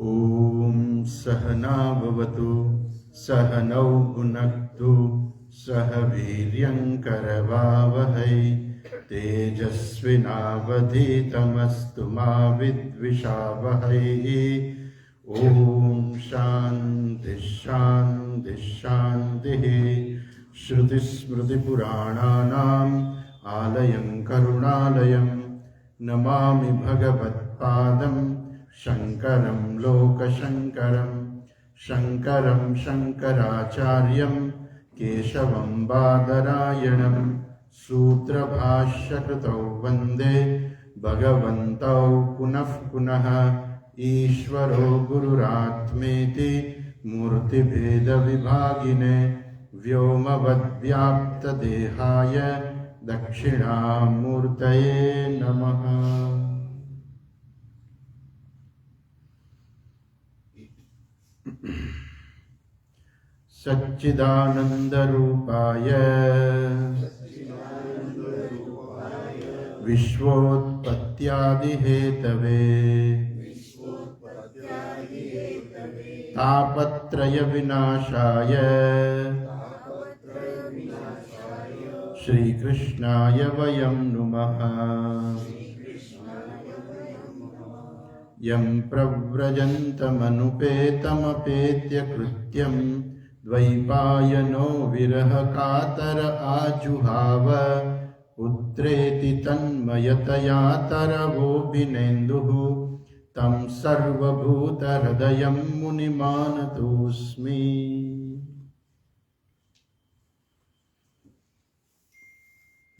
ॐ सहना भवतु सहनौ भुनक्तु सह वीर्यङ्करवावहै तेजस्विनावधीतमस्तु मा विद्विषावहै। ॐ शान्ति शान्ति शान्तिः। श्रुतिस्मृतिपुराणानाम् आलयं करुणालयं नमामि भगवत्पादं शङ्करं लोकशङ्करं। शङ्करं शङ्कराचार्यं केशवं बादरायणं सूत्रभाष्यकृतौ वन्दे भगवन्तौ पुनः पुनः। ईश्वरो गुरुरात्मेति मूर्तिभेदविभागिने व्योमवद्व्याप्तदेहाय दक्षिणामूर्तये नमः। सच्चिदानन्दरूपाय विश्वोत्पत्त्यादिहेतवे तापत्रयविनाशाय श्रीकृष्णाय वयं नुमः। यं प्रव्रजन्तमनुपेतमपेत्य कृत्यं द्वैपायनो विरहकातर आजुहाव। पुत्रेति तन्मयतया तरवोऽभिनेन्दुः तं सर्वभूतहृदयं मुनिमानतोऽस्मि।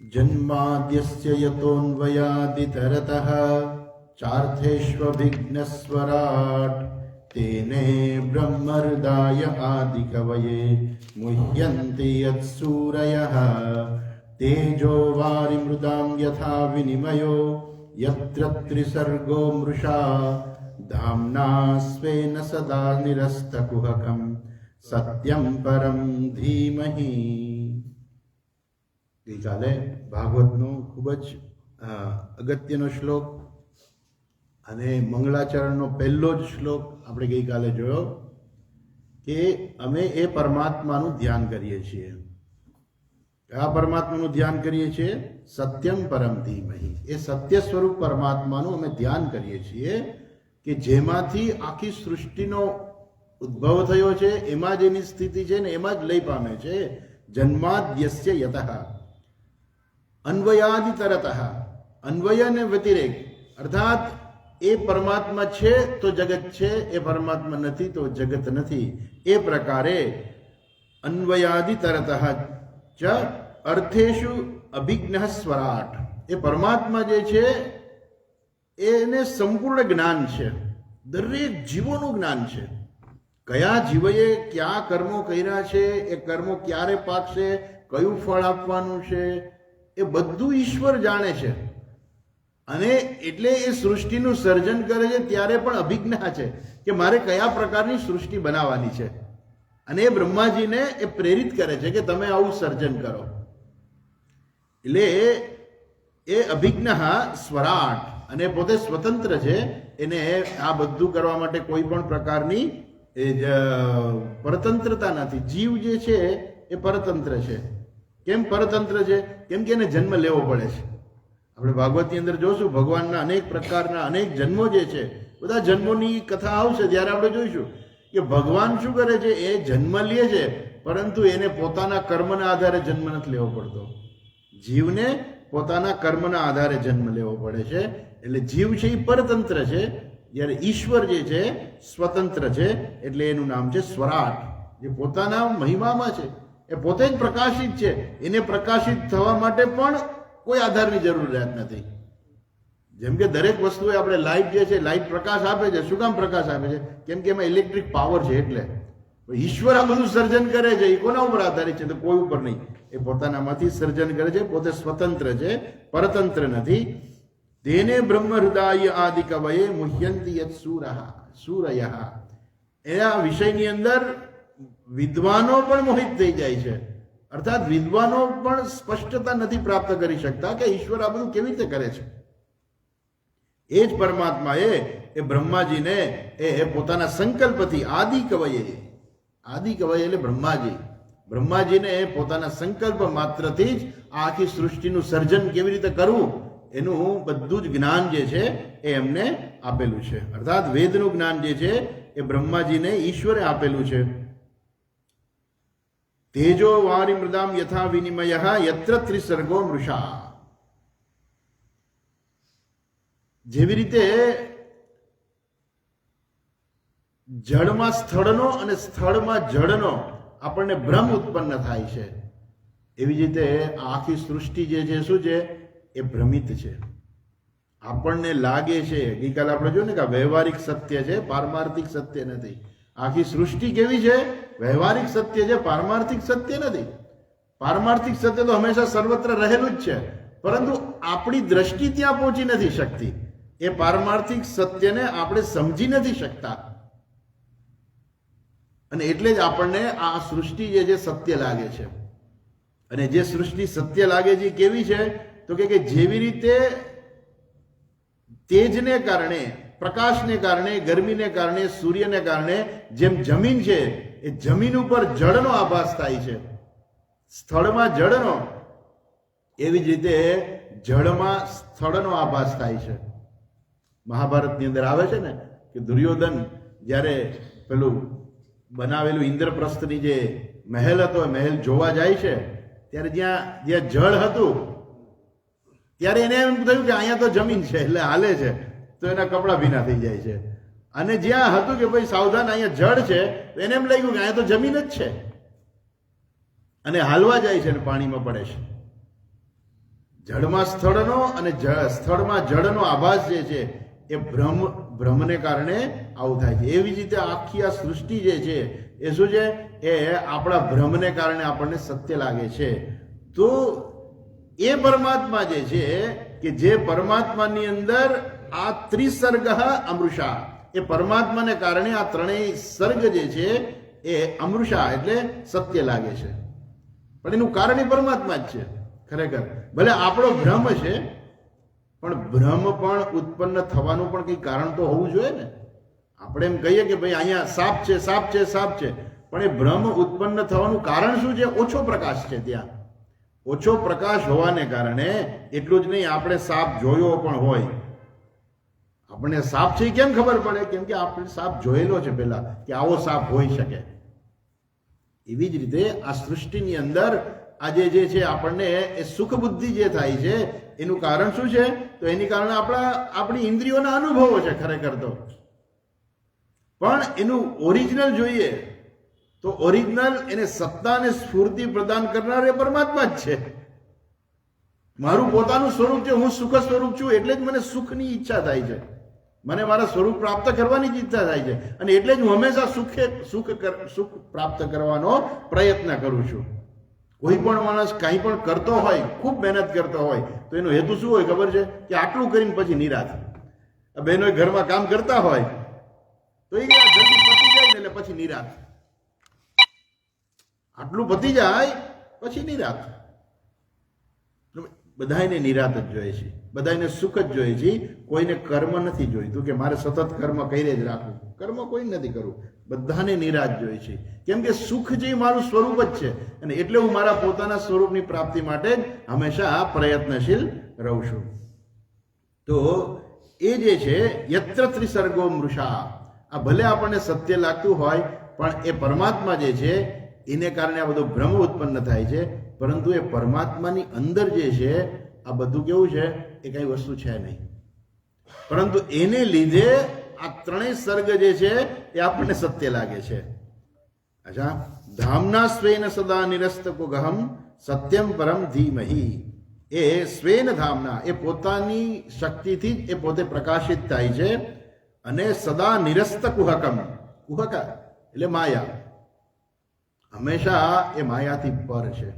जन्माद्यस्य यतोऽन्वयादितरतः चार्थेष्वभिघ्नस्वराट् तेने ब्रह्महृदाय आदिकवये मुह्यन्ति यत्सूरयः। तेजो वारिमृदां यथा विनिमयो यत्र त्रिसर्गो मृषा धाम्ना स्वेन सदा निरस्तकुहकं सत्यं परं धीमहि। ગઈકાલે ભાગવતનો ખૂબ જ અગત્યનો શ્લોક અને મંગળાચરણનો પહેલો જ શ્લોક આપણે ગઈકાલે જોયો કે અમે એ પરમાત્માનું ધ્યાન કરીએ છીએ. આ પરમાત્માનું ધ્યાન કરીએ છીએ સત્યમ પરમ ધીમહિ. એ સત્ય સ્વરૂપ પરમાત્માનું અમે ધ્યાન કરીએ છીએ કે જેમાંથી આખી સૃષ્ટિનો ઉદ્ભવ થયો છે, એમાં જ એની સ્થિતિ છે ને એમાં જ લઈ પામે છે. જન્માદ્યસ્ય યતઃ અન્વયાદિ તરતઃ. અન્વય ને વ્યતિરેક અર્થાત એ પરમાત્મા છે તો જગત છે, એ પરમાત્મા નથી તો જગત નથી. એ પ્રકારે અન્વયાદિ તરતઃ ચ અર્થેષુ અભિજ્ઞ સ્વરાટ. એ પરમાત્મા જે છે એને સંપૂર્ણ જ્ઞાન છે, દરેક જીવોનું જ્ઞાન છે. કયા જીવોએ કયા કર્મો કર્યા છે, એ કર્મો ક્યારે પાકશે, કયું ફળ આપવાનું છે, એ બધું ઈશ્વર જાણે છે. અને એટલે એ સૃષ્ટિનું સર્જન કરે છે ત્યારે પણ અભિજ્ઞ છે કે મારે કયા પ્રકારની સૃષ્ટિ બનાવવાની છે. અને એ બ્રહ્માજીને એ પ્રેરિત કરે છે કે તમે આવું સર્જન કરો. એટલે એ અભિજ્ઞ સ્વરાટ, અને પોતે સ્વતંત્ર છે. એને આ બધું કરવા માટે કોઈ પણ પ્રકારની પરતંત્રતા નથી. જીવ જે છે એ પરતંત્ર છે. કેમ પરતંત્ર છે? કેમ કે એને જન્મ લેવો પડે છે. આપણે ભાગવતની અંદર જોશું ભગવાનના અનેક પ્રકારના અનેક જન્મો જે છે, બધા જન્મોની કથા આવશે ત્યારે આપણે જોઈશું કે ભગવાન શું કરે છે. એ જન્મ લે છે પરંતુ એને પોતાના કર્મના આધારે જન્મ નથી લેવો પડતો. જીવને પોતાના કર્મના આધારે જન્મ લેવો પડે છે. એટલે જીવ છે એ પરતંત્ર છે, જ્યારે ઈશ્વર જે છે સ્વતંત્ર છે. એટલે એનું નામ છે સ્વરાટ, જે પોતાના મહિમામાં છે. એ પોતે જ પ્રકાશિત છે. એને પ્રકાશિત થવા માટે પણ કોઈ આધારની જરૂરિયાત નથી. જેમ કે દરેક વસ્તુએ આપણે લાઇટ જે છે, લાઇટ પ્રકાશ આપે છે. શું કામ પ્રકાશ આપે છે? કેમ કે એમાં ઇલેક્ટ્રિક પાવર છે. એટલે ઈશ્વર આ બધું સર્જન કરે છે એ કોના ઉપર આધારિત છે? તો કોઈ ઉપર નહીં. એ પોતાનામાંથી સર્જન કરે છે. પોતે સ્વતંત્ર છે, પરતંત્ર નથી. તેને બ્રહ્મ હૃદય આદિ કવયે મુહ્યંતિ યત સૂરયઃ. એ આ વિષયની અંદર વિદ્વાનો પણ મોહિત થઈ જાય છે. અર્થાત વિદ્વાનો પણ સ્પષ્ટતા નથી પ્રાપ્ત કરી શકતા કે ઈશ્વર આ બધું કેવી રીતે કરે છે. એ જ પરમાત્માએ એ બ્રહ્માજીને એ પોતાના સંકલ્પથી આદિ કવયે એટલે બ્રહ્માજીને પોતાના સંકલ્પ માત્રથી જ આ આખી સૃષ્ટિનું સર્જન કેવી રીતે કરવું એનું બધું જ જ્ઞાન જે છે એ એમને આપેલું છે. અર્થાત વેદનું જ્ઞાન જે છે એ બ્રહ્માજીને ઈશ્વરે આપેલું છે. તેજો વારી મૃદામ યથા વિનિમય યત્ર ત્રિસર્ગો મૃષા. જેવી રીતે જળમાં સ્થળનો અને સ્થળમાં જળનો આપણને ભ્રમ ઉત્પન્ન થાય છે, એવી જ રીતે આ આખી સૃષ્ટિ જે છે શું છે એ ભ્રમિત છે. આપણને લાગે છે, ગઈકાલે આપણે જોયું ને કે વ્યવહારિક સત્ય છે, પારમાર્થિક સત્ય નથી. આખી સૃષ્ટિ કેવી છે? વ્યવહારિક સત્ય છે, પારમાર્થિક સત્ય નથી. પારમાર્થિક સત્ય તો હંમેશા સર્વત્ર રહેલું જ છે, પરંતુ આપણી દ્રષ્ટિ ત્યાં પહોંચી નથી શકતી. એ પારમાર્થિક સત્યને આપણે સમજી નથી શકતા, અને એટલે જ આપણને આ સૃષ્ટિ જે છે સત્ય લાગે છે. અને જે સૃષ્ટિ સત્ય લાગે છે કેવી છે? તો કે જેવી રીતે તેજને કારણે, પ્રકાશને કારણે, ગરમીને કારણે, સૂર્યને કારણે જેમ જમીન છે એ જમીન ઉપર જળનો આભાસ થાય છે, સ્થળમાં જળનો, એવી જ રીતે જળમાં સ્થળનો આભાસ થાય છે. મહાભારતની અંદર આવે છે ને કે દુર્યોધન જ્યારે પેલું બનાવેલું ઇન્દ્રપ્રસ્થની જે મહેલ હતો મહેલ જોવા જાય છે, ત્યારે જ્યાં જળ હતું ત્યારે એને એમ થયું કે અહીંયા તો જમીન છે એટલે હાલે છે, તો એના કપડાં ભીના થઈ જાય છે. અને જ્યાં હતું કે ભાઈ સાવધાન અહીંયા જળ છે, તો એને એમ લાગ્યું કે અહીંયા તો જમીન જ છે, અને હાલવા જાય છે અને પાણીમાં પડે છે. જળમાં સ્થળનો અને સ્થળમાં જળનો આભાસ જે છે એ ભ્રમને કારણે આવું થાય છે. એવી જ રીતે આખી આ સૃષ્ટિ જે છે એ શું છે? એ આપણા ભ્રમને કારણે આપણને સત્ય લાગે છે. તો એ પરમાત્મા જે છે કે જે પરમાત્માની અંદર આ ત્રિસર્ગ અમૃષા, એ પરમાત્માને કારણે આ ત્રણેય સર્ગ જે છે એ અમૃષા એટલે સત્ય લાગે છે. પણ એનું કારણ એ પરમાત્મા જ છે ખરેખર. ભલે આપણો ભ્રમ છે, પણ ભ્રમ પણ ઉત્પન્ન થવાનું પણ કંઈ કારણ તો હોવું જોઈએ ને. આપણે એમ કહીએ કે ભાઈ અહીંયા સાપ છે, સાપ છે, સાપ છે, પણ એ ભ્રમ ઉત્પન્ન થવાનું કારણ શું છે? ઓછો પ્રકાશ છે. ત્યાં ઓછો પ્રકાશ હોવાને કારણે એટલું જ નહીં, આપણે સાપ જોયો પણ હોય, આપણને સાપ છે કેમ ખબર પડે? કેમ કે આપણે સાપ જોયેલો છે પહેલા કે આવો સાપ હોઈ શકે. એવી જ રીતે આ સૃષ્ટિની અંદર આજે જે છે આપણને એ સુખ બુદ્ધિ જે થાય છે એનું કારણ શું છે? તો એની કારણે આપણી ઇન્દ્રિયોના અનુભવો છે ખરેખર તો. પણ એનું ઓરિજિનલ જોઈએ તો ઓરિજિનલ એને સત્તા અને સ્ફૂર્તિ પ્રદાન કરનાર એ પરમાત્મા જ છે. મારું પોતાનું સ્વરૂપ છે, હું સુખ સ્વરૂપ છું, એટલે જ મને સુખની ઈચ્છા થાય છે, મને મારા સ્વરૂપ પ્રાપ્ત કરવાની જ ઈચ્છા થાય છે, અને એટલે જ હું હંમેશા સુખ પ્રાપ્ત કરવાનો પ્રયત્ન કરું છું. કોઈ પણ માણસ કંઈ પણ કરતો હોય, ખૂબ મહેનત કરતો હોય, તો એનો હેતુ શું હોય ખબર છે? કે આટલું કરીને પછી નિરાશ. બહેનો ઘરમાં કામ કરતા હોય તો એ જલ્દી પતી જાય ને એટલે પછી નિરાશ. આટલું પતી જાય પછી નિરાશ. બધાને નિરાશ જ જોઈએ છે, બધાને સુખ જ જોઈએ છે. કોઈને કર્મ નથી જોઈતું કે મારે સતત કર્મ કરીને જ રાખવું. કર્મ કોઈ નથી કરવું, બધાને નિરાશ જોઈએ છે. કેમ કે સુખ જે મારું સ્વરૂપ જ છે, અને એટલે હું મારા પોતાના સ્વરૂપની પ્રાપ્તિ માટે જ હંમેશા પ્રયત્નશીલ રહું છું. તો એ જે છે યત્ર ત્રિસર્ગો મૃષા, આ ભલે આપણને સત્ય લાગતું હોય, પણ એ પરમાત્મા જે છે એને કારણે આ બધો ભ્રમ ઉત્પન્ન થાય છે. પરંતુ એ પરમાત્માની અંદર જે છે આ બધું કેવું છે? એ કઈ વસ્તુ છે નહીં, પરંતુ એને લીધે આ ત્રણેય સર્ગ જે છે એ આપણને સત્ય લાગે છે. અચ્છા, ધામના સ્વેન સદા નિરસ્તકો ગહમ સત્યમ પરમ ધીમહી. એ સ્વેન ધામના, એ પોતાની શક્તિથી જ એ પોતે પ્રકાશિત થાય છે, અને સદા નિરસ્ત કુહકમ, કુહક એટલે માયા, હંમેશા એ માયાથી પર છે.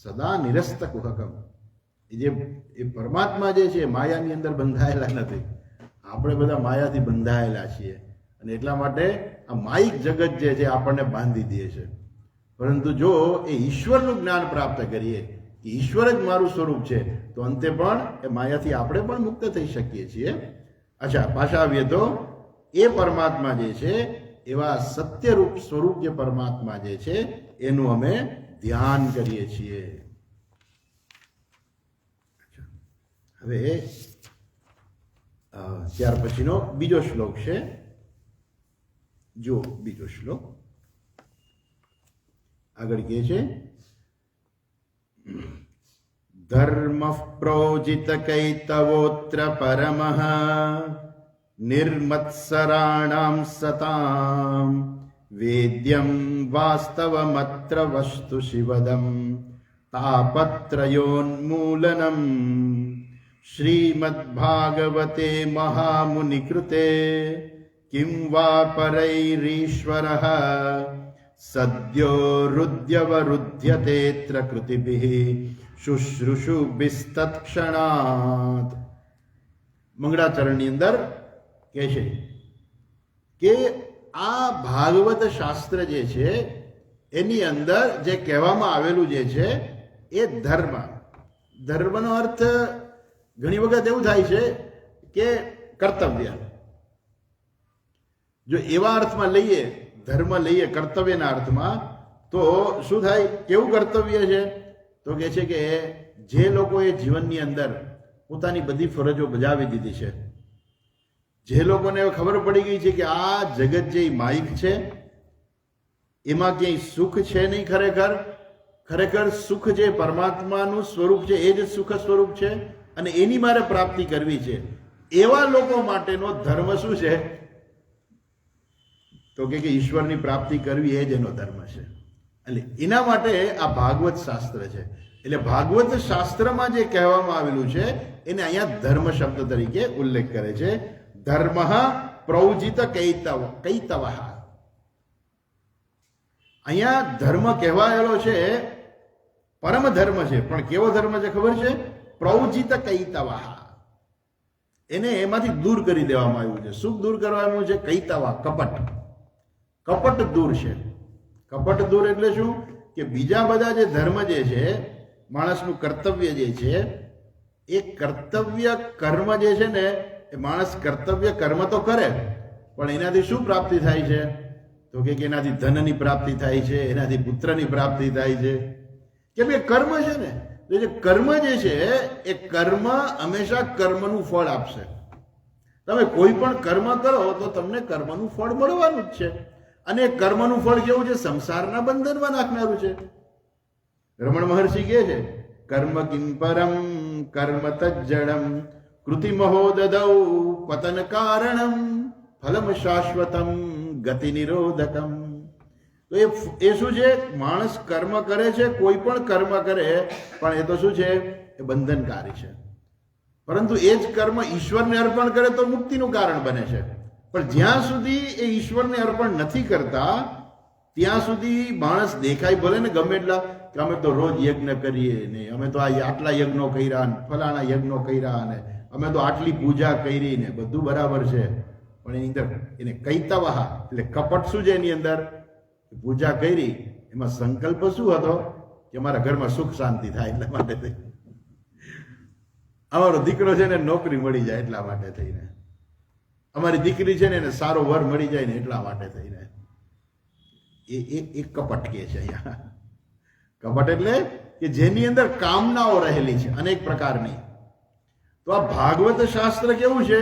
સદા નિરસ્ત કુહકમ, એ પરમાત્મા જે છે માયાની અંદર બંધાયેલા નથી. આપણે બધા માયાથી બંધાયેલા છીએ, અને એટલા માટે આ માયિક જગત જે છે આપણને બાંધી દે છે. પરંતુ જો એ ઈશ્વરનું જ્ઞાન પ્રાપ્ત કરીએ કે ઈશ્વર જ મારું સ્વરૂપ છે, તો અંતે પણ એ માયાથી આપણે પણ મુક્ત થઈ શકીએ છીએ. અચ્છા, પાછા આવીએ તો એ પરમાત્મા જે છે, એવા સત્યરૂપ સ્વરૂપ જે પરમાત્મા જે છે એનું અમે ધ્યાન કરીએ છીએ. હવે ત્યાર પછીનો બીજો શ્લોક છે. જો બીજો શ્લોક આગળ કહે છે, ધર્મ પ્રોજિત કૈતવોત્ર પરમઃ નિર્મત્સરાણામ સતામ વેદ્યમ વાસ્તવમત્ર વસ્તુ શિવદમ તાપત્રયોન્મૂલનમ શ્રીમદ્ભાગવતે મહામુનિકૃતે કિં વા પરૈરીશ્વરઃ સદ્યો રુદ્યવરુધ્યતેત્ર કૃતિભિઃ શુશ્રુષુભિસ્તત્ક્ષણાત. મંગળાચરણની અંદર કહે છે કે આ ભાગવત શાસ્ત્ર જે છે એની અંદર જે કહેવામાં આવેલું જે છે એ ધર્મ. ધર્મનો અર્થ ઘણી વખત એવું થાય છે કે કર્તવ્ય. જો એવા અર્થમાં લઈએ, ધર્મ લઈએ કર્તવ્યના અર્થમાં, તો શું થાય? કેવું કર્તવ્ય છે? તો કહે છે કે જે લોકોએ જીવનની અંદર પોતાની બધી ફરજો બજાવી દીધી છે, જે લોકોને ખબર પડી ગઈ છે કે આ જગત જે માયિક છે એમાં ક્યાંય સુખ છે નહીં, ખરેખર સુખ જે પરમાત્માનું સ્વરૂપ છે એ જ સુખ સ્વરૂપ છે અને એની મારે પ્રાપ્તિ કરવી છે, એવા લોકો માટેનો ધર્મ શું છે? તો કે ઈશ્વરની પ્રાપ્તિ કરવી એ જ એનો ધર્મ છે. એટલે એના માટે આ ભાગવત શાસ્ત્ર છે. એટલે ભાગવત શાસ્ત્રમાં જે કહેવામાં આવેલું છે એને અહીંયા ધર્મ શબ્દ તરીકે ઉલ્લેખ કરે છે. ધર્મ પ્રૌજિત કૈતવ. અહીંયા ધર્મ કહેવાયેલો છે પરમ ધર્મ છે, પણ કેવો ધર્મ છે ખબર છે? પ્રૌજિત કૈતવ. એને એમાંથી દૂર કરી દેવામાં આવ્યું છે. શું દૂર કરવામાં છે? કૈતવ, કપટ. કપટ દૂર છે. કપટ દૂર એટલે શું? કે બીજા બધા જે ધર્મ જે છે, માણસનું કર્તવ્ય જે છે, એ કર્તવ્ય કર્મ જે છે ને, એ માણસ કર્તવ્ય કર્મ તો કરે, પણ એનાથી શું પ્રાપ્તિ થાય છે? તો કે એનાથી ધનની પ્રાપ્તિ થાય છે, એનાથી પુત્રની પ્રાપ્તિ થાય છે. કેમ કે કર્મ છે ને, તો જે કર્મ જે છે એ કર્મ હંમેશા કર્મનું ફળ આપશે. તમે કોઈ પણ કર્મ કરો તો તમને કર્મનું ફળ મળવાનું જ છે. અને કર્મનું ફળ કેવું છે? સંસારના બંધનમાં નાખનારું છે. રમણ મહર્ષિ કહે છે, કર્મ કિમ પરમ કર્મ તજ્જડમ કૃતિમહો દદૌ પતન કારણમ ફલમ શાશ્વતમ ગતિ નિરોધકમ. તો એ શું છે? માણસ કર્મ કરે છે, કોઈ પણ કર્મ કરે, પણ એ તો શું છે? એ બંધનકારી છે. પરંતુ એ જ કર્મ ઈશ્વરને અર્પણ કરે તો મુક્તિનું કારણ બને છે. પણ જ્યાં સુધી એ ઈશ્વરને અર્પણ નથી કરતા ત્યાં સુધી માણસ દેખાય ભલે ને ગમે એટલા, કે અમે તો રોજ યજ્ઞ કરીએ ને, અમે તો આટલા યજ્ઞો કર્યા ને, ફલાણા યજ્ઞો કર્યા ને, અમે તો આટલી પૂજા કરી ને, બધું બરાબર છે, પણ એની અંદર એને કૈતવહ એટલે કપટ શું છે? એની અંદર પૂજા કરી, એમાં સંકલ્પ શું હતો? કે અમારા ઘરમાં સુખ શાંતિ થાય એટલા માટે થઈ, અમારો દીકરો છે ને નોકરી મળી જાય એટલા માટે થઈને, અમારી દીકરી છે ને એને સારો વર મળી જાય ને એટલા માટે થઈને. એ કપટ કે છે અહીંયા. કપટ એટલે કે જેની અંદર કામનાઓ રહેલી છે અનેક પ્રકારની. તો આ ભાગવત શાસ્ત્ર કેવું છે?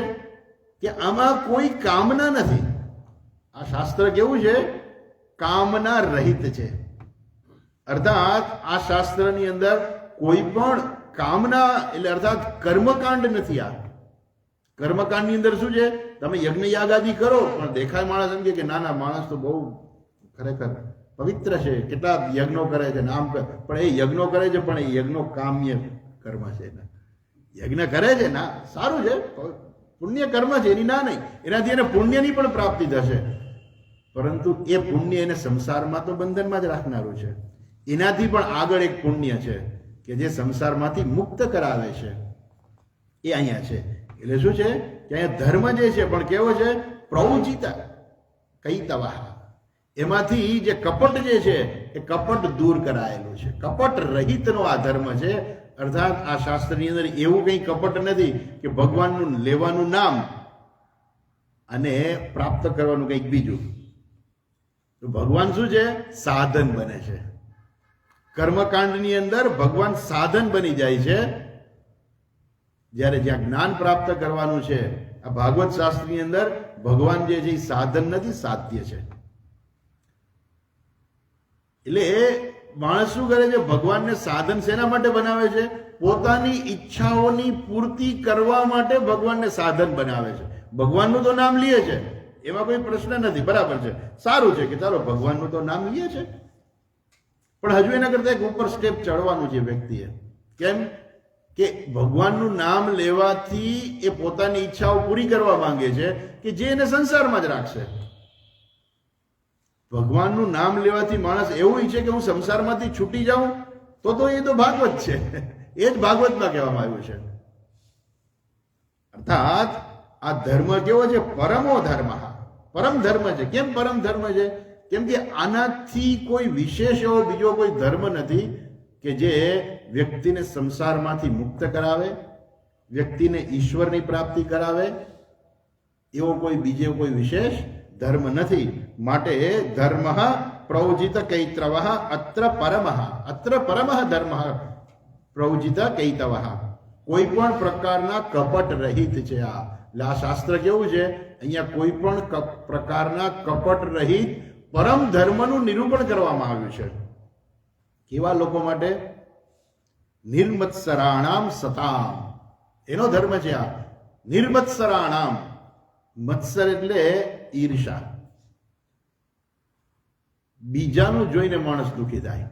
કે આમાં કોઈ કામના નથી. આ શાસ્ત્ર કેવું છે? કામના રહિત છે. અર્થાત આ શાસ્ત્રની અંદર કોઈ પણ કામના એટલે અર્થાત કર્મકાંડ નથી. આ કર્મકાંડની અંદર શું છે? તમે યજ્ઞ યાગાદી કરો, પણ દેખાય માણસ સમજે કે ના ના, માણસ તો બહુ ખરેખર પવિત્ર છે, કેટલા યજ્ઞો કરે છે, નામ, પણ એ યજ્ઞો કરે છે, પણ એ યજ્ઞો કામ્ય કર્મ છે. યજ્ઞ કરે છે ના, સારું છે, પુણ્ય કર્મ છે, એની ના નહીં, એનાથી એને પુણ્યની પણ પ્રાપ્તિ થશે, પરંતુ એ પુણ્ય એને સંસારમાં તો બંધનમાં જ રાખનારું છે. એનાથી પણ આગળ એક પુણ્ય છે કે જે સંસારમાંથી મુક્ત કરાવે છે, એ અહીંયા છે. એટલે શું છે કે અહીંયા ધર્મ જે છે પણ કેવો છે? પ્રૌજિત કૈતવ. એમાંથી જે કપટ જે છે એ કપટ દૂર કરાયેલું છે. કપટ રહિતનો આ ધર્મ છે. અર્થાત આ શાસ્ત્રની અંદર એવું કંઈ કપટ નથી કે ભગવાનનું લેવાનું નામ અને પ્રાપ્ત કરવાનું કંઈક બીજું. તો ભગવાન શું છે? સાધન બને છે. કર્મકાંડની અંદર ભગવાન સાધન બની જાય છે. જ્યારે જ્યાં જ્ઞાન પ્રાપ્ત કરવાનું છે, આ ભાગવત શાસ્ત્રની અંદર ભગવાન જે છે એ સાધન નથી, સાધ્ય છે. એટલે એ માણસ શું કરે છે? ભગવાનને સાધન શેના માટે બનાવે છે? પોતાની ઈચ્છાઓની પૂર્તિ કરવા માટે ભગવાનને સાધન બનાવે છે. ભગવાનનું તો નામ લે છે, એમાં કોઈ પ્રશ્ન નથી, બરાબર છે, સારું છે કે ચાલો ભગવાનનું તો નામ લે છે, પણ હજુ એના કરતા એક ઉપર સ્ટેપ ચડવાનું છે વ્યક્તિએ. કેમ કે ભગવાનનું નામ લેવાથી એ પોતાની ઈચ્છાઓ પૂરી કરવા માંગે છે કે જે એને સંસારમાં જ રાખશે. ભગવાનનું નામ લેવાથી માણસ એવું ઈચ્છે કે હું સંસારમાંથી છૂટી જાઉં, તો એ તો ભાગવત છે, એ જ ભાગવતમાં કહેવામાં આવ્યું છે. અર્થાત આ ધર્મ કેવો છે? પરમો ધર્મ, પરમ ધર્મ છે. કેમ પરમ ધર્મ છે? કેમ કે આનાથી કોઈ વિશેષ એવો બીજો કોઈ ધર્મ નથી કે જે વ્યક્તિને સંસારમાંથી મુક્ત કરાવે, વ્યક્તિને ઈશ્વરની પ્રાપ્તિ કરાવે. એવો કોઈ બીજો કોઈ વિશેષ ધર્મ નથી. માટે ધર્મ પ્રવજિત કૈતવ અત્ર પરમ ધર્મ પ્રવજિત કૈતવ. કોઈ પણ પ્રકારના કપટ રહિત છે આ શાસ્ત્ર. કેવું છે? અહીંયા કોઈ પણ પ્રકારના કપટ રહિત પરમ ધર્મનું નિરૂપણ કરવામાં આવ્યું છે. કેવા લોકો માટે? નિર્મત્સરાણામ સતામ, એનો ધર્મ છે આ. નિર્મત્સરાણામ, મત્સર એટલે ઈર્ષા. બીજાનું જોઈને માણસ દુઃખી થાય.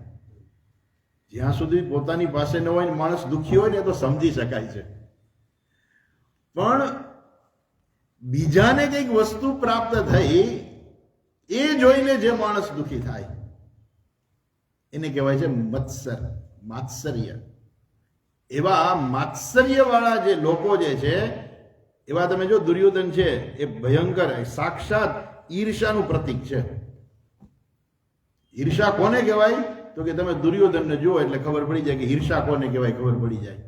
જ્યાં સુધી પોતાની પાસે ન હોય ને માણસ દુઃખી હોય ને તો સમજી શકાય છે, પણ બીજાને કંઈક વસ્તુ પ્રાપ્ત થઈ એ જોઈને જે માણસ દુઃખી થાય એને કહેવાય છે મત્સર, માત્સર્ય. એવા માત્સર્ય વાળા જે લોકો જે છે, એવા તમે જો દુર્યોધન છે એ ભયંકર સાક્ષાત ઈર્ષાનું પ્રતીક છે. ઈર્ષા કોને કહેવાય? તો કે તમે દુર્યોધનને જુઓ એટલે ખબર પડી જાય કે ઈર્ષા કોને કહેવાય, ખબર પડી જાય.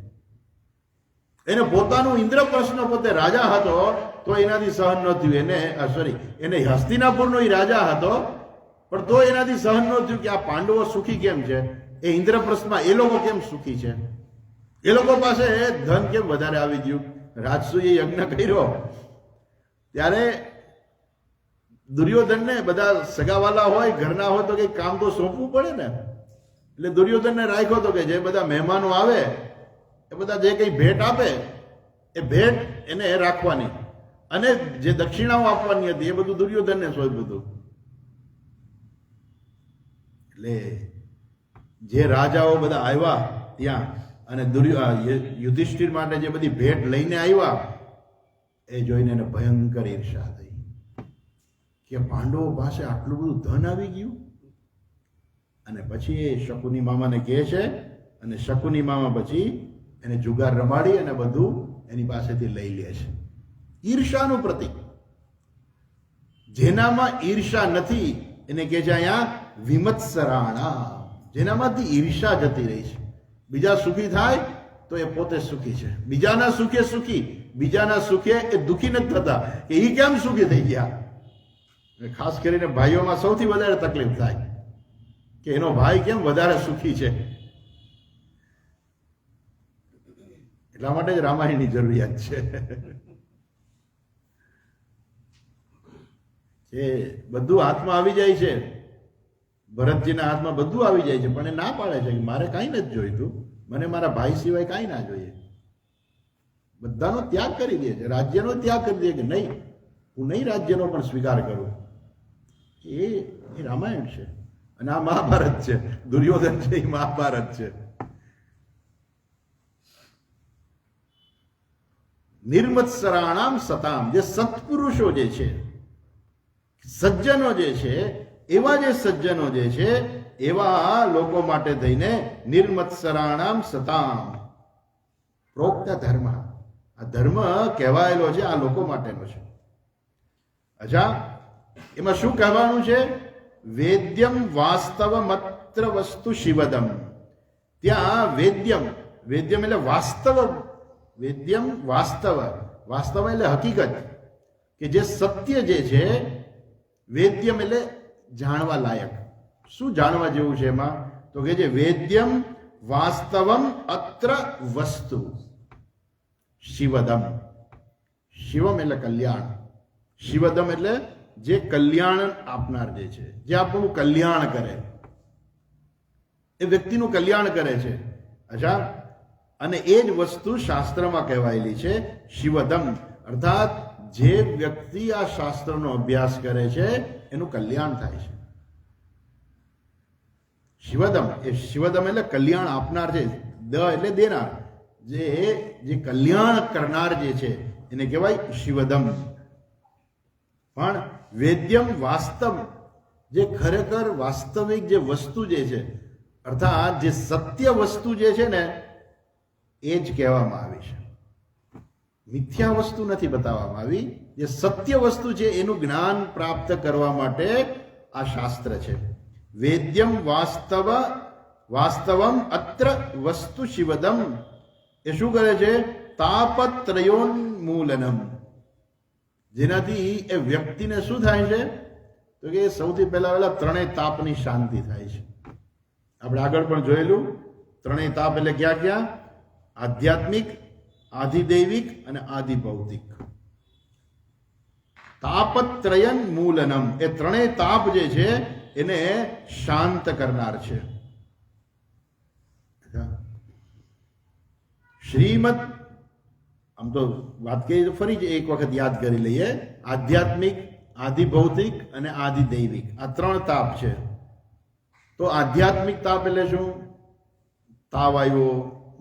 એને પોતાનું ઇન્દ્રપ્રસ્થ પોતે રાજા હતો તો એનાથી સહન ન થયું. એને હસ્તિનાપુરનો એ રાજા હતો, પણ તો એનાથી સહન ન થયું કે આ પાંડવો સુખી કેમ છે, એ ઇન્દ્રપ્રસ્થમાં એ લોકો કેમ સુખી છે, એ લોકો પાસે ધન કેમ વધારે આવી ગયું. રાજસૂએ યજ્ઞ કર્યો ત્યારે દુર્યોધનને બધા સગાવાલા હોય, ઘરના હોય તો કંઈક કામ તો સોંપવું પડે ને. એટલે દુર્યોધનને રાખ્યો હતો કે જે બધા મહેમાનો આવે એ બધા જે કંઈ ભેટ આપે એ ભેટ એને રાખવાની, અને જે દક્ષિણાઓ આપવાની હતી એ બધું દુર્યોધનને સોંપ્યું હતું. એટલે જે રાજાઓ બધા આવ્યા ત્યાં અને યુધિષ્ઠિર માટે જે બધી ભેટ લઈને આવ્યા એ જોઈને એને ભયંકર ઈર્ષા થઈ કે પાંડવો પાસે આટલું બધું ધન આવી ગયું. અને પછી એ શકુની મામાને કહે છે, અને શકુની મામા પછી એને જુગાર રમાડી અને બધું એની પાસેથી લઈ લે છે. ઈર્ષાનું પ્રતીક. જેનામાં ઈર્ષા નથી એને કહે છે અહીંયા વિમત્સરાણા, જેનામાંથી ઈર્ષા જતી રહી છે. બીજા સુખી થાય તો એ પોતે સુખી છે, બીજાના સુખે સુખી, બીજાના સુખે એ દુઃખી નથી થતા કે એ કેમ સુખી થઈ ગયા. ખાસ કરીને ભાઈઓમાં સૌથી વધારે તકલીફ થાય કે એનો ભાઈ કેમ વધારે સુખી છે. એટલા માટે જ રામાયણની જરૂરિયાત છે કે બધું હાથમાં આવી જાય છે. ભરતજીના હાથમાં બધું આવી જાય છે, પણ એ ના પાડે છે કે મારે કાંઈ નથી જોઈતું, મને મારા ભાઈ સિવાય કાંઈ ના જોઈએ. બધાનો ત્યાગ કરી દે છે, રાજ્યનો ત્યાગ કરી દે કે નહીં, હું નહીં રાજ્યનો પણ સ્વીકાર કરું. એ રામાયણ છે અને આ મહાભારત છે. દુર્યોધન છે એ મહાભારત છે. નિર્મત્સરાણામ સતામ, જે સત્પુરુષો જે છે, સજ્જનો જે છે, એવા જે સજ્જનો જે છે એવા લોકો માટે થઈને નિર્મત્સરાણામ સતામ પ્રોક્ત ધર્મ, આ ધર્મ કહેવાયેલો છે આ લોકો માટેનો છે. અચ્છા, એમાં શું કહેવાનું છે? વેદ્યમ વાસ્તવ મત્ર વસ્તુ શિવદમ. ત્યાં વેદ્યમ, વેદ્યમ એટલે વાસ્તવ, વેદ્યમ વાસ્તવ, વાસ્તવ એટલે હકીકત, કે જે સત્ય જે છે, વેદ્યમ એટલે જાણવા લાયક. શું જાણવા જેવું છે એમાં? તો કે જે વેદ્યમ વાસ્તવમ અત્ર વસ્તુ શિવદમ. શિવમ એટલે કલ્યાણ, શિવદમ એટલે જે કલ્યાણ આપનાર જે છે, જે આપણું કલ્યાણ કરે, એ વ્યક્તિનું કલ્યાણ કરે છે. અચ્છા, અને એ જ વસ્તુ શાસ્ત્રમાં કહેવાયેલી છે શિવદમ, અર્થાત જે વ્યક્તિ આ શાસ્ત્રનો અભ્યાસ કરે છે એનું કલ્યાણ થાય છે. શિવદમ, એ શિવદમ એટલે કલ્યાણ આપનાર છે, દ એટલે દેનાર, જે કલ્યાણ કરનાર જે છે એને કહેવાય શિવદમ. પણ વેદ્યમ વાસ્તવ, જે ખરેખર વાસ્તવિક જે વસ્તુ જે છે, અર્થાત જે સત્ય વસ્તુ જે છે ને એ જ કહેવામાં આવી છે. મિથ્યા વસ્તુ નથી બતાવવામાં આવી. જે સત્ય વસ્તુ છે એનું જ્ઞાન પ્રાપ્ત કરવા માટે આ શાસ્ત્ર છે. વેદ્યમ વાસ્તવમ અત્ર વસ્તુ શિવદમ, એ શું કરે છે? તાપત્રયોન્મૂલનમ, જેનાથી એ વ્યક્તિને શું થાય છે? તો કે સૌથી પહેલા ત્રણેય તાપની શાંતિ થાય છે. આપણે આગળ પણ જોયેલું, ત્રણેય તાપ એટલે ક્યાં ક્યાં? આધ્યાત્મિક, આધિદૈવિક અને આધિભૌતિક. તાપત્રયન મૂલનમ, એ ત્રણેય તાપ જે છે એને શાંત કરનાર છે. શ્રીમદ, આમ તો વાત કરી તો ફરી જ એક વખત યાદ કરી લઈએ. આધ્યાત્મિક, આધિભૌતિક અને આધિદૈવિક, આ ત્રણ તાપ છે. તો આધ્યાત્મિક તાપ એટલે શું? તાવ આવ્યો,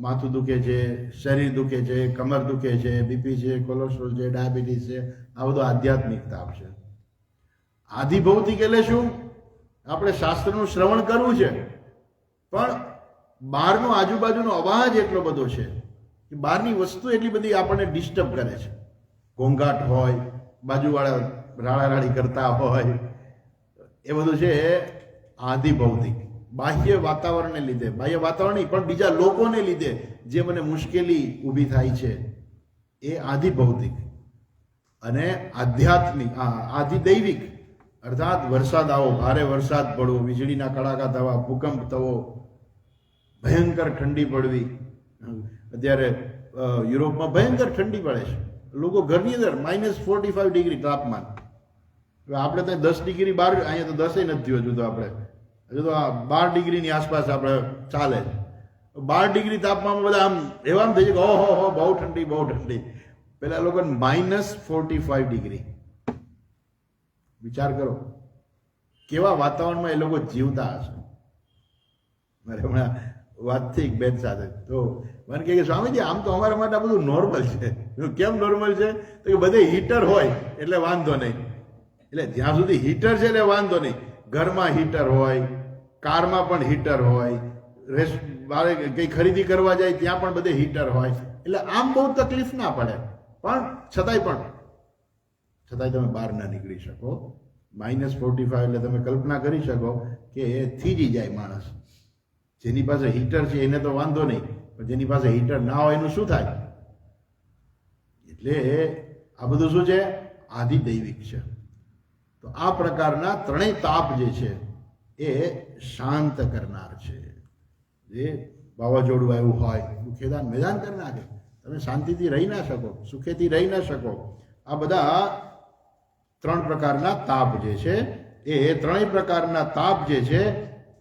માથું દુખે છે, શરીર દુખે છે, કમર દુખે છે, બીપી છે, કોલેસ્ટ્રોલ છે, ડાયાબિટીસ છે, આ બધું આધ્યાત્મિક તાપ છે. આધિભૌતિક એટલે શું? આપણે શાસ્ત્રનું શ્રવણ કરવું છે, પણ બહારનો આજુબાજુનો અવાજ એટલો બધો છે કે બહારની વસ્તુ એટલી બધી આપણને ડિસ્ટર્બ કરે છે. ઘોંઘાટ હોય, બાજુવાળા રાડારાડી કરતા હોય, એ બધું છે આધિભૌતિક. બાહ્ય વાતાવરણને લીધે, બાહ્ય વાતાવરણ નહીં પણ બીજા લોકોને લીધે જે મને મુશ્કેલી ઊભી થાય છે એ આધિભૌતિક. અને આધ્યાત્મિક, આધિદૈવિક, અર્થાત વરસાદ આવો, ભારે વરસાદ પડવો, વીજળીના કડાકા થવા, ભૂકંપ થવો, ભયંકર ઠંડી પડવી. અત્યારે યુરોપમાં ભયંકર ઠંડી પડે છે, લોકો ઘરની અંદર -45 ડિગ્રી તાપમાન. આપણે ત્યાં 10 ડિગ્રી બહાર, અહીંયા તો 10 નથી થયું હજુ. તો આપણે હજુ તો 12 ડિગ્રીની આસપાસ આપણે ચાલે છે. 12 ડિગ્રી તાપમાનમાં બધા આમ એવા થઈ છે કે ઓહો બહુ ઠંડી, બહુ ઠંડી. પેલા લોકો -45 ડિગ્રી. વિચાર કરો કેવા વાતાવરણમાં એ લોકો જીવતા હશે. મારે હમણાં વાત થઈ બેન સાથે, તો મને કહે કે સ્વામીજી આમ તો અમારા માટે આ બધું નોર્મલ છે. કેમ નોર્મલ છે? તો કે બધે હીટર હોય એટલે વાંધો નહીં. એટલે જ્યાં સુધી હીટર છે એટલે વાંધો નહીં. ઘરમાં હીટર હોય, કારમાં પણ હીટર હોય, બારે કંઈ ખરીદી કરવા જાય ત્યાં પણ બધે હીટર હોય, એટલે આમ બહુ તકલીફ ના પડે. પણ છતાંય તમે બહાર ના નીકળી શકો. -45 એટલે તમે કલ્પના કરી શકો કે થીજી જાય માણસ. જેની પાસે હીટર છે એને તો વાંધો નહીં, પણ જેની પાસે હીટર ના હોય એનું શું થાય? એટલે આ બધું શું છે? આધિદૈવિક છે. તો આ પ્રકારના ત્રણેય તાપ જે છે એ શાંત કરનાર છે. જે વાવાઝોડું આવ્યું હોય, દુખેદાન મેદાન કરી નાખે, તમે શાંતિથી રહી ના શકો, સુખેથી રહી ના શકો. આ બધા ત્રણ પ્રકારના તાપ જે છે, એ ત્રણેય પ્રકારના તાપ જે છે,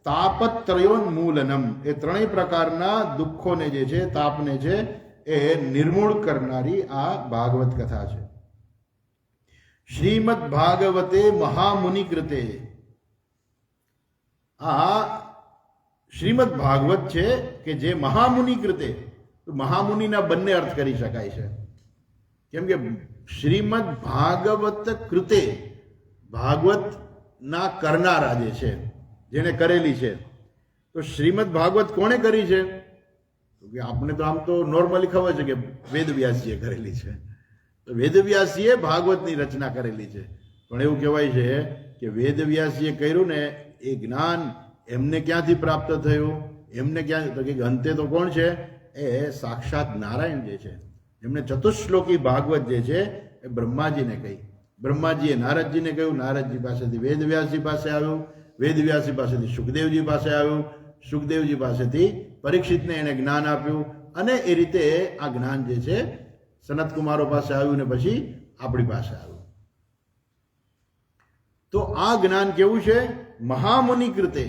તાપત્રયોન્મૂલનમ, એ ત્રણેય પ્રકારના દુઃખોને જે છે, તાપને છે એ નિર્મૂળ કરનારી આ ભાગવત કથા છે. શ્રીમદ ભાગવતે મહામુનિ કૃતે, આ શ્રીમદ ભાગવત છે કે જે મહામુનિ કૃતે, મહામુનિના બંને અર્થ કરી શકાય છે. કેમ કે શ્રીમદ ભાગવત કૃતે, ભાગવત ના કરનારા જે છે, જેને કરેલી છે. તો શ્રીમદ ભાગવત કોણે કરી છે? તો કે આપણે તો આમ તો નોર્મલી ખબર છે કે વેદવ્યાસજીએ કરેલી છે. તો વેદવ્યાસજીએ ભાગવતની રચના કરેલી છે. પણ એવું કહેવાય છે કે વેદવ્યાસજીએ કર્યું ને એ જ્ઞાન એમને ક્યાંથી પ્રાપ્ત થયું? એમને ક્યાં? તો કે અંતે તો કોણ છે? એ સાક્ષાત નારાયણ જે છે, એમને ચતુશ્લોકી ભાગવત જે છે એ બ્રહ્માજીને કહી. બ્રહ્માજીએ નારદજીને કહ્યું, નારદજી પાસેથી વેદવ્યાસજી પાસે આવ્યું, વેદવ્યાસજી પાસેથી સુખદેવજી પાસે આવ્યું, સુખદેવજી પાસેથી પરીક્ષિતને એણે જ્ઞાન આપ્યું, અને એ રીતે આ જ્ઞાન જે છે સનતકુમારો પાસે આવ્યું ને પછી આપણી પાસે આવ્યું. તો આ જ્ઞાન કેવું છે? મહામુનિ કૃતે.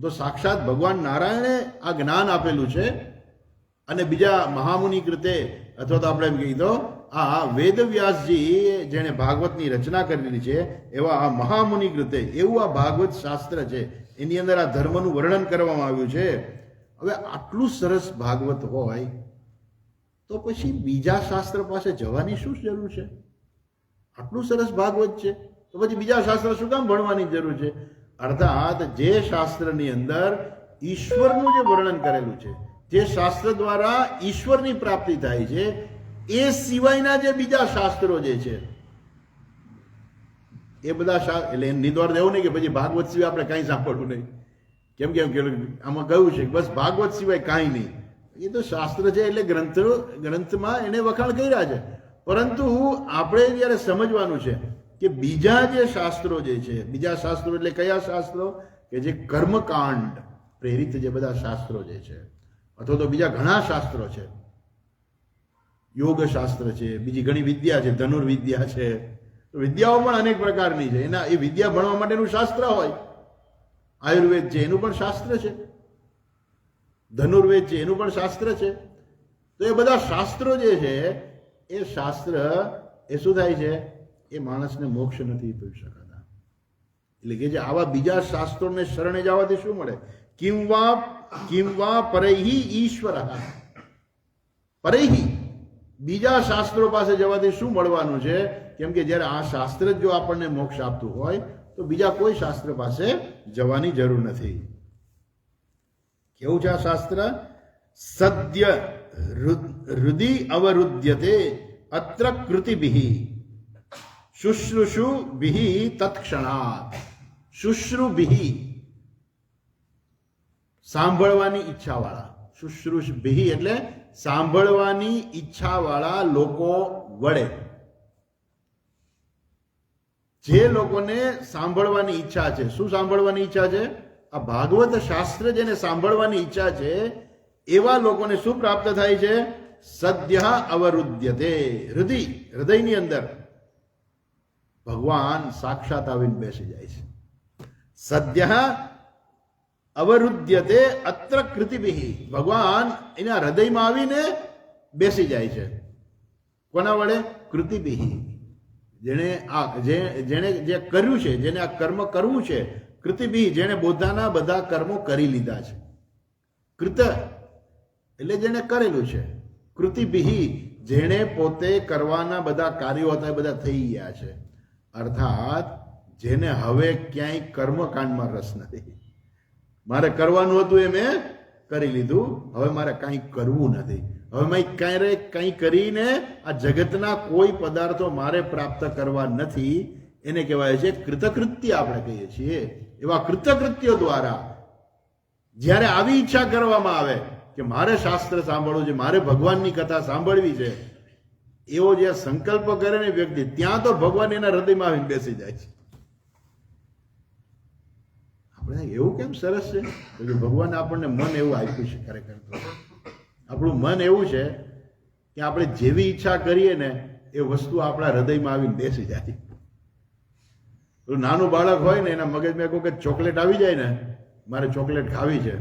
તો સાક્ષાત ભગવાન નારાયણે આ જ્ઞાન આપેલું છે, અને બીજા મહામુનિ કૃતે, અથવા તો આપણે એમ કહીએ તો આ વેદવ્યાસજી જેણે ભાગવતની રચના કરેલી છે એવા આ મહામુનિ કૃતે એવું આ ભાગવત શાસ્ત્ર છે. એની અંદર આ ધર્મનું વર્ણન કરવામાં આવ્યું છે. હવે આટલું સરસ ભાગવત હોય તો પછી બીજા શાસ્ત્ર પાસે જવાની શું જરૂર છે? આટલું સરસ ભાગવત છે તો પછી બીજા શાસ્ત્ર શું કામ ભણવાની જરૂર છે? અર્થાત જે શાસ્ત્રની અંદર ઈશ્વરનું જે વર્ણન કરેલું છે, જે શાસ્ત્ર દ્વારા ઈશ્વરની પ્રાપ્તિ થાય છે, એ સિવાયના જે બીજા શાસ્ત્રો જે છે એ બધા એટલે એની દ્વારા એવું નહીં કે પછી ભાગવત સિવાય આપણે કાંઈ સાંભળવું નહીં. કેમ કે આમાં કહ્યું છે બસ ભાગવત સિવાય કાંઈ નહીં. એ તો શાસ્ત્ર છે એટલે ગ્રંથમાં એને વખાણ કર્યા છે, પરંતુ આપણે જ્યારે સમજવાનું છે કે બીજા જે શાસ્ત્રો જે છે, બીજા શાસ્ત્રો એટલે કયા શાસ્ત્રો? કે જે કર્મકાંડ પ્રેરિત જે બધા શાસ્ત્રો જે છે, અથવા તો બીજા ઘણા શાસ્ત્રો છે, યોગ શાસ્ત્ર છે, બીજી ઘણી વિદ્યા છે, ધનુર્વિદ્યા છે. વિદ્યાઓ પણ અનેક પ્રકારની છે. એના એ વિદ્યા ભણવા માટેનું શાસ્ત્ર હોય. આયુર્વેદ છે એનું પણ શાસ્ત્ર છે, ધનુર્વેદ છે એનું પણ શાસ્ત્ર છે. તો એ બધા શાસ્ત્રો જે છે એ શાસ્ત્ર એ શું થાય છે? એ માણસને મોક્ષ નથી આપી શકતા. એટલે કે જે આવા બીજા શાસ્ત્રોને શરણે જવાથી શું મળે? કિંવા પરૈહી ઈશ્વર. પરૈહી બીજા શાસ્ત્રો પાસે જવાથી શું મળવાનું છે? કેમ કે જ્યારે આ શાસ્ત્ર જ જો આપણને મોક્ષ આપતું હોય તો બીજા કોઈ શાસ્ત્ર પાસે જવાની જરૂર નથી. કેવું છે આ શાસ્ત્ર? સદ્ય હૃદિ અવરુદ્યતે અત્ર કૃતિભિ શુશ્રુષુભિ તત્ક્ષણાત. શુશ્રુભિ સાંભળવાની ઈચ્છાવાળા, શુશ્રુષભિ એટલે સાંભળવાની ઈચ્છાવાળા લોકો વડે. જે લોકોને સાંભળવાની ઈચ્છા છે. શું સાંભળવાની ઈચ્છા છે? આ ભાગવત શાસ્ત્ર જેને સાંભળવાની ઈચ્છા છે એવા લોકોને શું પ્રાપ્ત થાય છે? સદ્ય અવરુદ્યતે. હૃદયની અંદર ભગવાન સાક્ષાત આવીને બેસી જાય છે. સદ્ય અવરુદ્યતે અત્ર કૃતિભિ. ભગવાન એના હૃદયમાં આવીને બેસી જાય છે. કોના વડે? કૃતિભિ. જેણે જે કર્યું છે, જેને આ કર્મ કરવું છે, કૃતિભિ જેણે પોતાના બધા કર્મો કરી લીધા છે. કૃત એટલે જેણે કરેલું છે, કૃતિભિ જેણે પોતે કરવાના બધા કાર્યો હતા એ બધા થઈ ગયા છે. અર્થાત જેને હવે ક્યાંય કર્મકાંડમાં રસ નથી. મારે કરવાનું હતું એ મેં કરી લીધું, હવે મારે કાંઈ કરવું નથી. હવે મેં કંઈ કરીને આ જગતના કોઈ પદાર્થો મારે પ્રાપ્ત કરવા નથી. એને કહેવાય છે કૃતકૃત્ય. આપણે કહીએ છીએ એવા કૃતકૃત્યો દ્વારા જ્યારે આવી ઈચ્છા કરવામાં આવે કે મારે શાસ્ત્ર સાંભળવું છે, મારે ભગવાનની કથા સાંભળવી છે, એવો જે સંકલ્પ કરે ને વ્યક્તિ, ત્યાં તો ભગવાન એના હૃદયમાં આવીને બેસી જાય છે. આપણે એવું કેમ સરસ છે કે ભગવાન આપણને મન એવું આપ્યું છે. ખરેખર તો આપણું મન એવું છે કે આપણે જેવી ઈચ્છા કરીએ ને એ વસ્તુ આપણા હૃદયમાં આવીને બેસી જાય. નાનું બાળક હોય ને એના મગજમાં કોઈ ચોકલેટ આવી જાય ને, મારે ચોકલેટ ખાવી છે,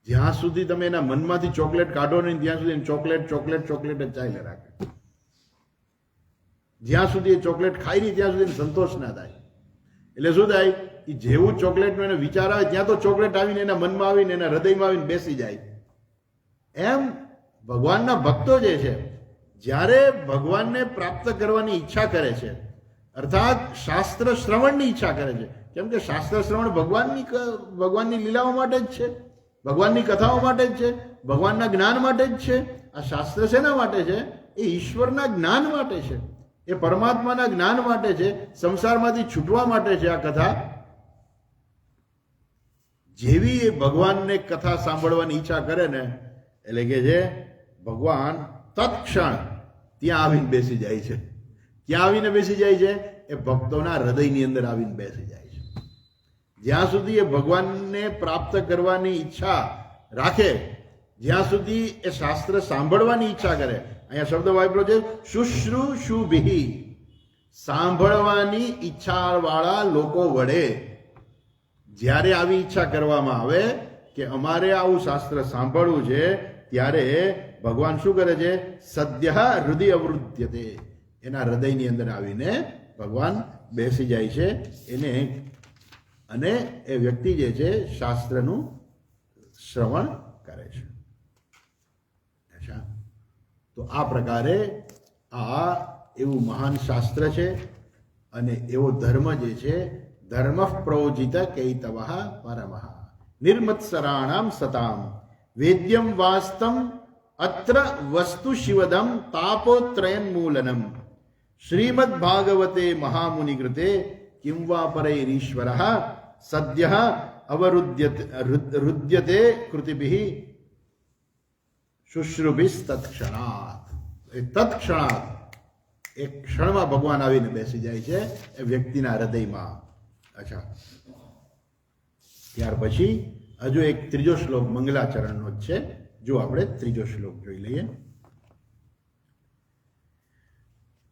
જ્યાં સુધી તમે એના મનમાંથી ચોકલેટ કાઢો નહીં ત્યાં સુધી ચોકલેટ ચોકલેટ ચોકલેટ જ ચાલ્યા રાખે. જ્યાં સુધી એ ચોકલેટ ખાઈ નહીં ત્યાં સુધી સંતોષ ના થાય. એટલે શું થાય? એ જેવું ચોકલેટનો એને વિચાર આવે ત્યાં તો ચોકલેટ આવીને એના મનમાં આવીને એના હૃદયમાં આવીને બેસી જાય. એમ ભગવાનના ભક્તો જે છે જ્યારે ભગવાનને પ્રાપ્ત કરવાની ઈચ્છા કરે છે, અર્થાત શાસ્ત્ર શ્રવણની ઈચ્છા કરે છે, કેમ કે શાસ્ત્ર શ્રવણ ભગવાનની લીલાઓ માટે જ છે, ભગવાનની કથાઓ માટે જ છે, ભગવાનના જ્ઞાન માટે જ છે. આ શાસ્ત્ર શેના માટે છે? એ ઈશ્વરના જ્ઞાન માટે છે, એ પરમાત્માના જ્ઞાન માટે છે, સંસારમાંથી છૂટવા માટે છે આ કથા. જેવી એ ભગવાનને કથા સાંભળવાની ઈચ્છા કરે ને એટલે કે જે ભગવાન તત્ક્ષણ ત્યાં આવીને બેસી જાય છે. ક્યાં આવીને બેસી જાય છે? એ ભક્તોના હૃદયની અંદર આવીને બેસી જાય છે. જ્યાં સુધી એ ભગવાનને પ્રાપ્ત કરવાની ઈચ્છા રાખે, જ્યાં સુધી એ શાસ્ત્ર સાંભળવાની ઈચ્છા કરે, અહીંયા શબ્દ વાપર્યો છે શુશ્રુષુભિ, સાંભળવાની ઈચ્છા વાળા લોકો વડે જ્યારે આવી ઈચ્છા કરવામાં આવે કે અમારે આવું શાસ્ત્ર સાંભળવું છે, ત્યારે ભગવાન શું કરે છે? સદ્ય હૃદય અવરુદ્ધ્યતે, એના હૃદયની અંદર આવીને ભગવાન બેસી જાય છે એને, અને એ વ્યક્તિ જે છે શાસ્ત્રનું શ્રવણ કરે છે. તો આ પ્રકારે આ એવું મહાન શાસ્ત્ર છે અને એવો ધર્મ જે છે, ધર્મ પ્રોજિત કૈતવ પરમ નિર્મત્સરાણામ સતામ વેદ્યમ વાસ્તમ અત્ર વસ્તુ શિવદમ તાપોત્રયન મૂલનમ શ્રીમદ ભાગવતે મહામુનિ કૃતે કિમ વા પરૈરીશ્વર સદ્ય અવરુદ્યતે કૃતિભિ શુશ્રુભિસ તત્ક્ષણાત. તત્ક્ષણાત એક ક્ષણમાં ભગવાન આવીને બેસી જાય છે એ વ્યક્તિના હૃદયમાં. અચ્છા, ત્યાર પછી હજુ એક ત્રીજો શ્લોક મંગલાચરણનો જ છે. જો આપણે ત્રીજો શ્લોક જોઈ લઈએ.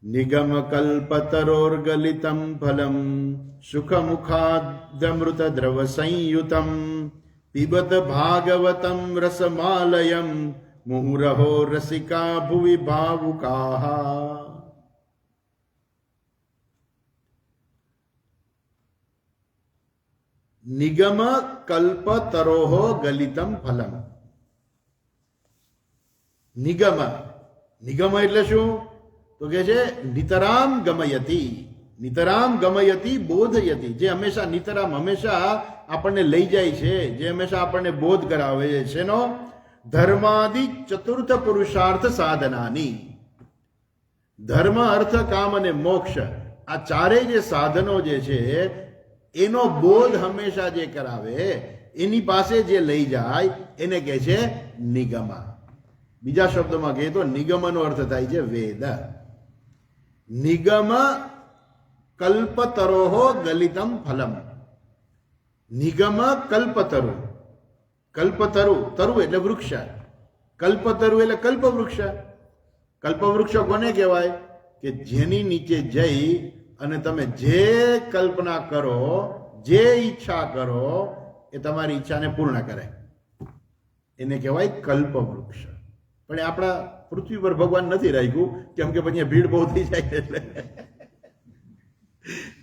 નિગમ કલ્પતરોર્ગલિતમ ફલમ સુખમુખાદ્યમૃત દ્રવ સંયુતમ પિબત ભાગવતમ રસમાલયમ મુહુરહો રસિકા ભુવિ ભાવુકાહ. નિગમ કલ્પતરોહો ગલિતમ ફલમ. નિગમ, નિગમ એટલે શું? તો કે છે નિતરામ ગમયતી, નિતરામ ગમયતી બોધયતી, જે હંમેશા નિતરામ હંમેશા આપણને લઈ જાય છે, જે હંમેશા આપણને બોધ કરાવે છે. શેનો? ધર્માદિ ચતુર્થ પુરુષાર્થ સાધનાની. ધર્મ, અર્થ, કામ અને મોક્ષ, આ ચારેય જે સાધનો જે છે એનો બોધ હંમેશા જે કરાવે, એની પાસે જે લઈ જાય એને કહે છે નિગમ. બીજા શબ્દોમાં કહીએ તો નિગમનો અર્થ થાય છે વેદ. નિગમ કલ્પતરોહો ગલિતમ ફલમ. નિગમ કલ્પતરુ, કલ્પતરુ, તરુ એટલે વૃક્ષ, કલ્પતરુ એટલે કલ્પવૃક્ષ. કલ્પવૃક્ષ કોને કહેવાય? કે જેની નીચે જઈ અને તમે જે કલ્પના કરો, જે ઈચ્છા કરો, એ તમારી ઈચ્છાને પૂર્ણ કરે, એને કહેવાય કલ્પવૃક્ષ. પણ એ આપણા પૃથ્વી પર ભગવાન નથી રાખ્યું, કેમ કે પછી ભીડ બહુ થઈ જાય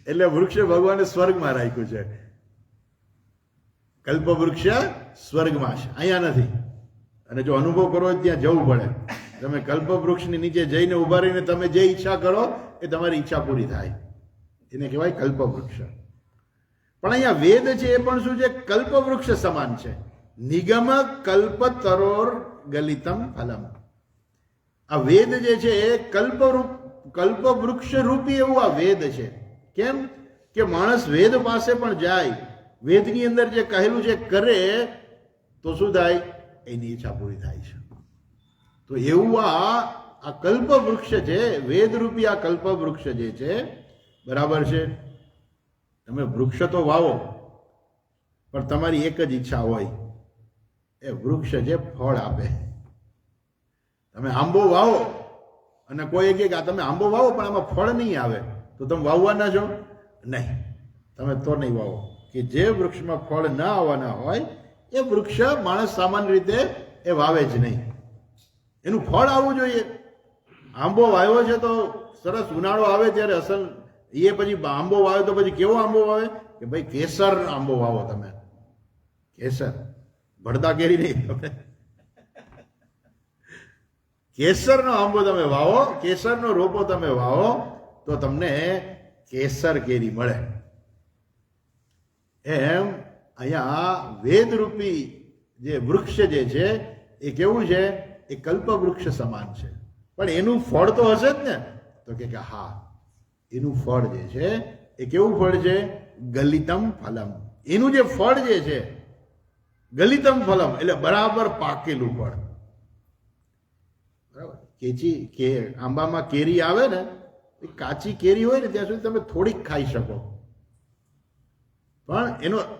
એટલે વૃક્ષે ભગવાને સ્વર્ગમાં રાખ્યું છે. કલ્પવૃક્ષ સ્વર્ગમાં છે, અહીંયા નથી. અને જો અનુભવ કરો ત્યાં જવું પડે. તમે કલ્પવૃક્ષની નીચે જઈને ઉભા રહીને તમે જે ઈચ્છા કરો એ તમારી ઈચ્છા પૂરી થાય, એને કહેવાય કલ્પવૃક્ષ. પણ અહીંયા વેદ છે એ પણ શું છે? કલ્પવૃક્ષ સમાન છે. નિગમ કલ્પતરોર ગલિતમ ફલમ. આ વેદ જે છે એ કલ્પવૃક્ષ રૂપી એવું આ વેદ છે. કેમ કે માણસ વેદ પાસે પણ જાય, વેદની અંદર જે કહેલું છે કરે તો શું થાય? એની ઈચ્છા પૂરી થાય છે. તો એવું આ કલ્પવૃક્ષ છે, વેદરૂપી આ કલ્પવૃક્ષ જે છે, બરાબર છે. તમે વૃક્ષ તો વાવો, પણ તમારી એક જ ઈચ્છા હોય, એ વૃક્ષ જે ફળ આપે. તમે આંબો વાવો અને કોઈ કે તમે આંબો વાવો પણ આમાં ફળ નહીં આવે, તો તમે વાવવાના છો? નહીં, તમે તો નહીં વાવો. કે જે વૃક્ષમાં ફળ ના આવવાના હોય એ વૃક્ષ માણસ સામાન્ય રીતે એ વાવે જ નહીં. એનું ફળ આવવું જોઈએ. આંબો વાવ્યો છે તો સરસ, ઉનાળો આવે ત્યારે અસલ એ પછી આંબો વાવે તો પછી કેવો આંબો વાવે? કે ભાઈ કેસર આંબો વાવો. તમે કેસર, ભડતા કેરી નહીં, તમે કેસરનો આંબો તમે વાવો, કેસરનો રોપો તમે વાવો તો તમને કેસર કેરી મળે. એમ અહીંયા વેદરૂપી જે વૃક્ષ જે છે એ કેવું છે? એ કલ્પવૃક્ષ સમાન છે. પણ એનું ફળ તો હશે જ ને? તો કે હા, એનું ફળ જે છે એ કેવું ફળ છે? ગલિતમ ફલમ. એનું જે ફળ જે છે ગલિતમ ફલમ એટલે બરાબર પાકેલું ફળ. બરાબર, આંબામાં કેરી આવે ને એ કાચી કેરી હોય ને ત્યાં સુધી તમે થોડીક ખાઈ શકો, પણ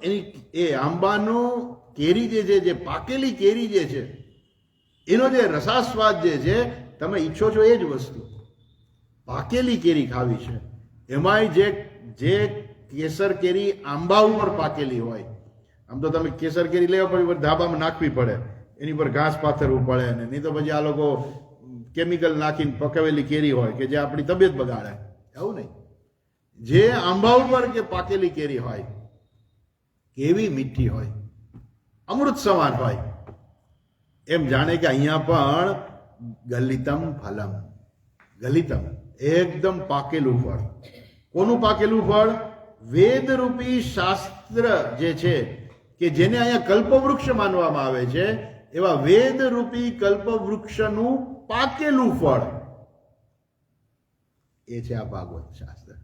એની એ આંબાનું કેરી જે છે, જે પાકેલી કેરી જે છે, એનો જે રસાસ્વાદ જે છે, તમે ઈચ્છો છો એ જ વસ્તુ પાકેલી કેરી ખાવી છે. એમાંય જે કેસર કેરી આંબા ઉપર પાકેલી હોય, આમ તો તમે કેસર કેરી લેવા પછી ધાબામાં નાખવી પડે, એની પર ઘાસ પાથરવું પડે ને, નહીં તો પછી આ લોકો કેમિકલ નાખીને પકાવેલી કેરી હોય કે જે આપણી તબિયત બગાડે. એવું નહીં, જે આંબા ઉપર કે પાકેલી કેરી હોય કેવી મીઠી હોય, અમૃત સમાન હોય. એમ જાણે કે અહીંયા પણ ગલિતમ ફલમ, ગલિતમ એકદમ પાકેલું ફળ. કોનું પાકેલું ફળ? વેદરૂપી શાસ્ત્ર જે છે કે જેને અહીંયા કલ્પવૃક્ષ માનવામાં આવે છે, એવા વેદરૂપી કલ્પવૃક્ષનું પાકેલું ફળ એ છે આ ભાગવત શાસ્ત્ર.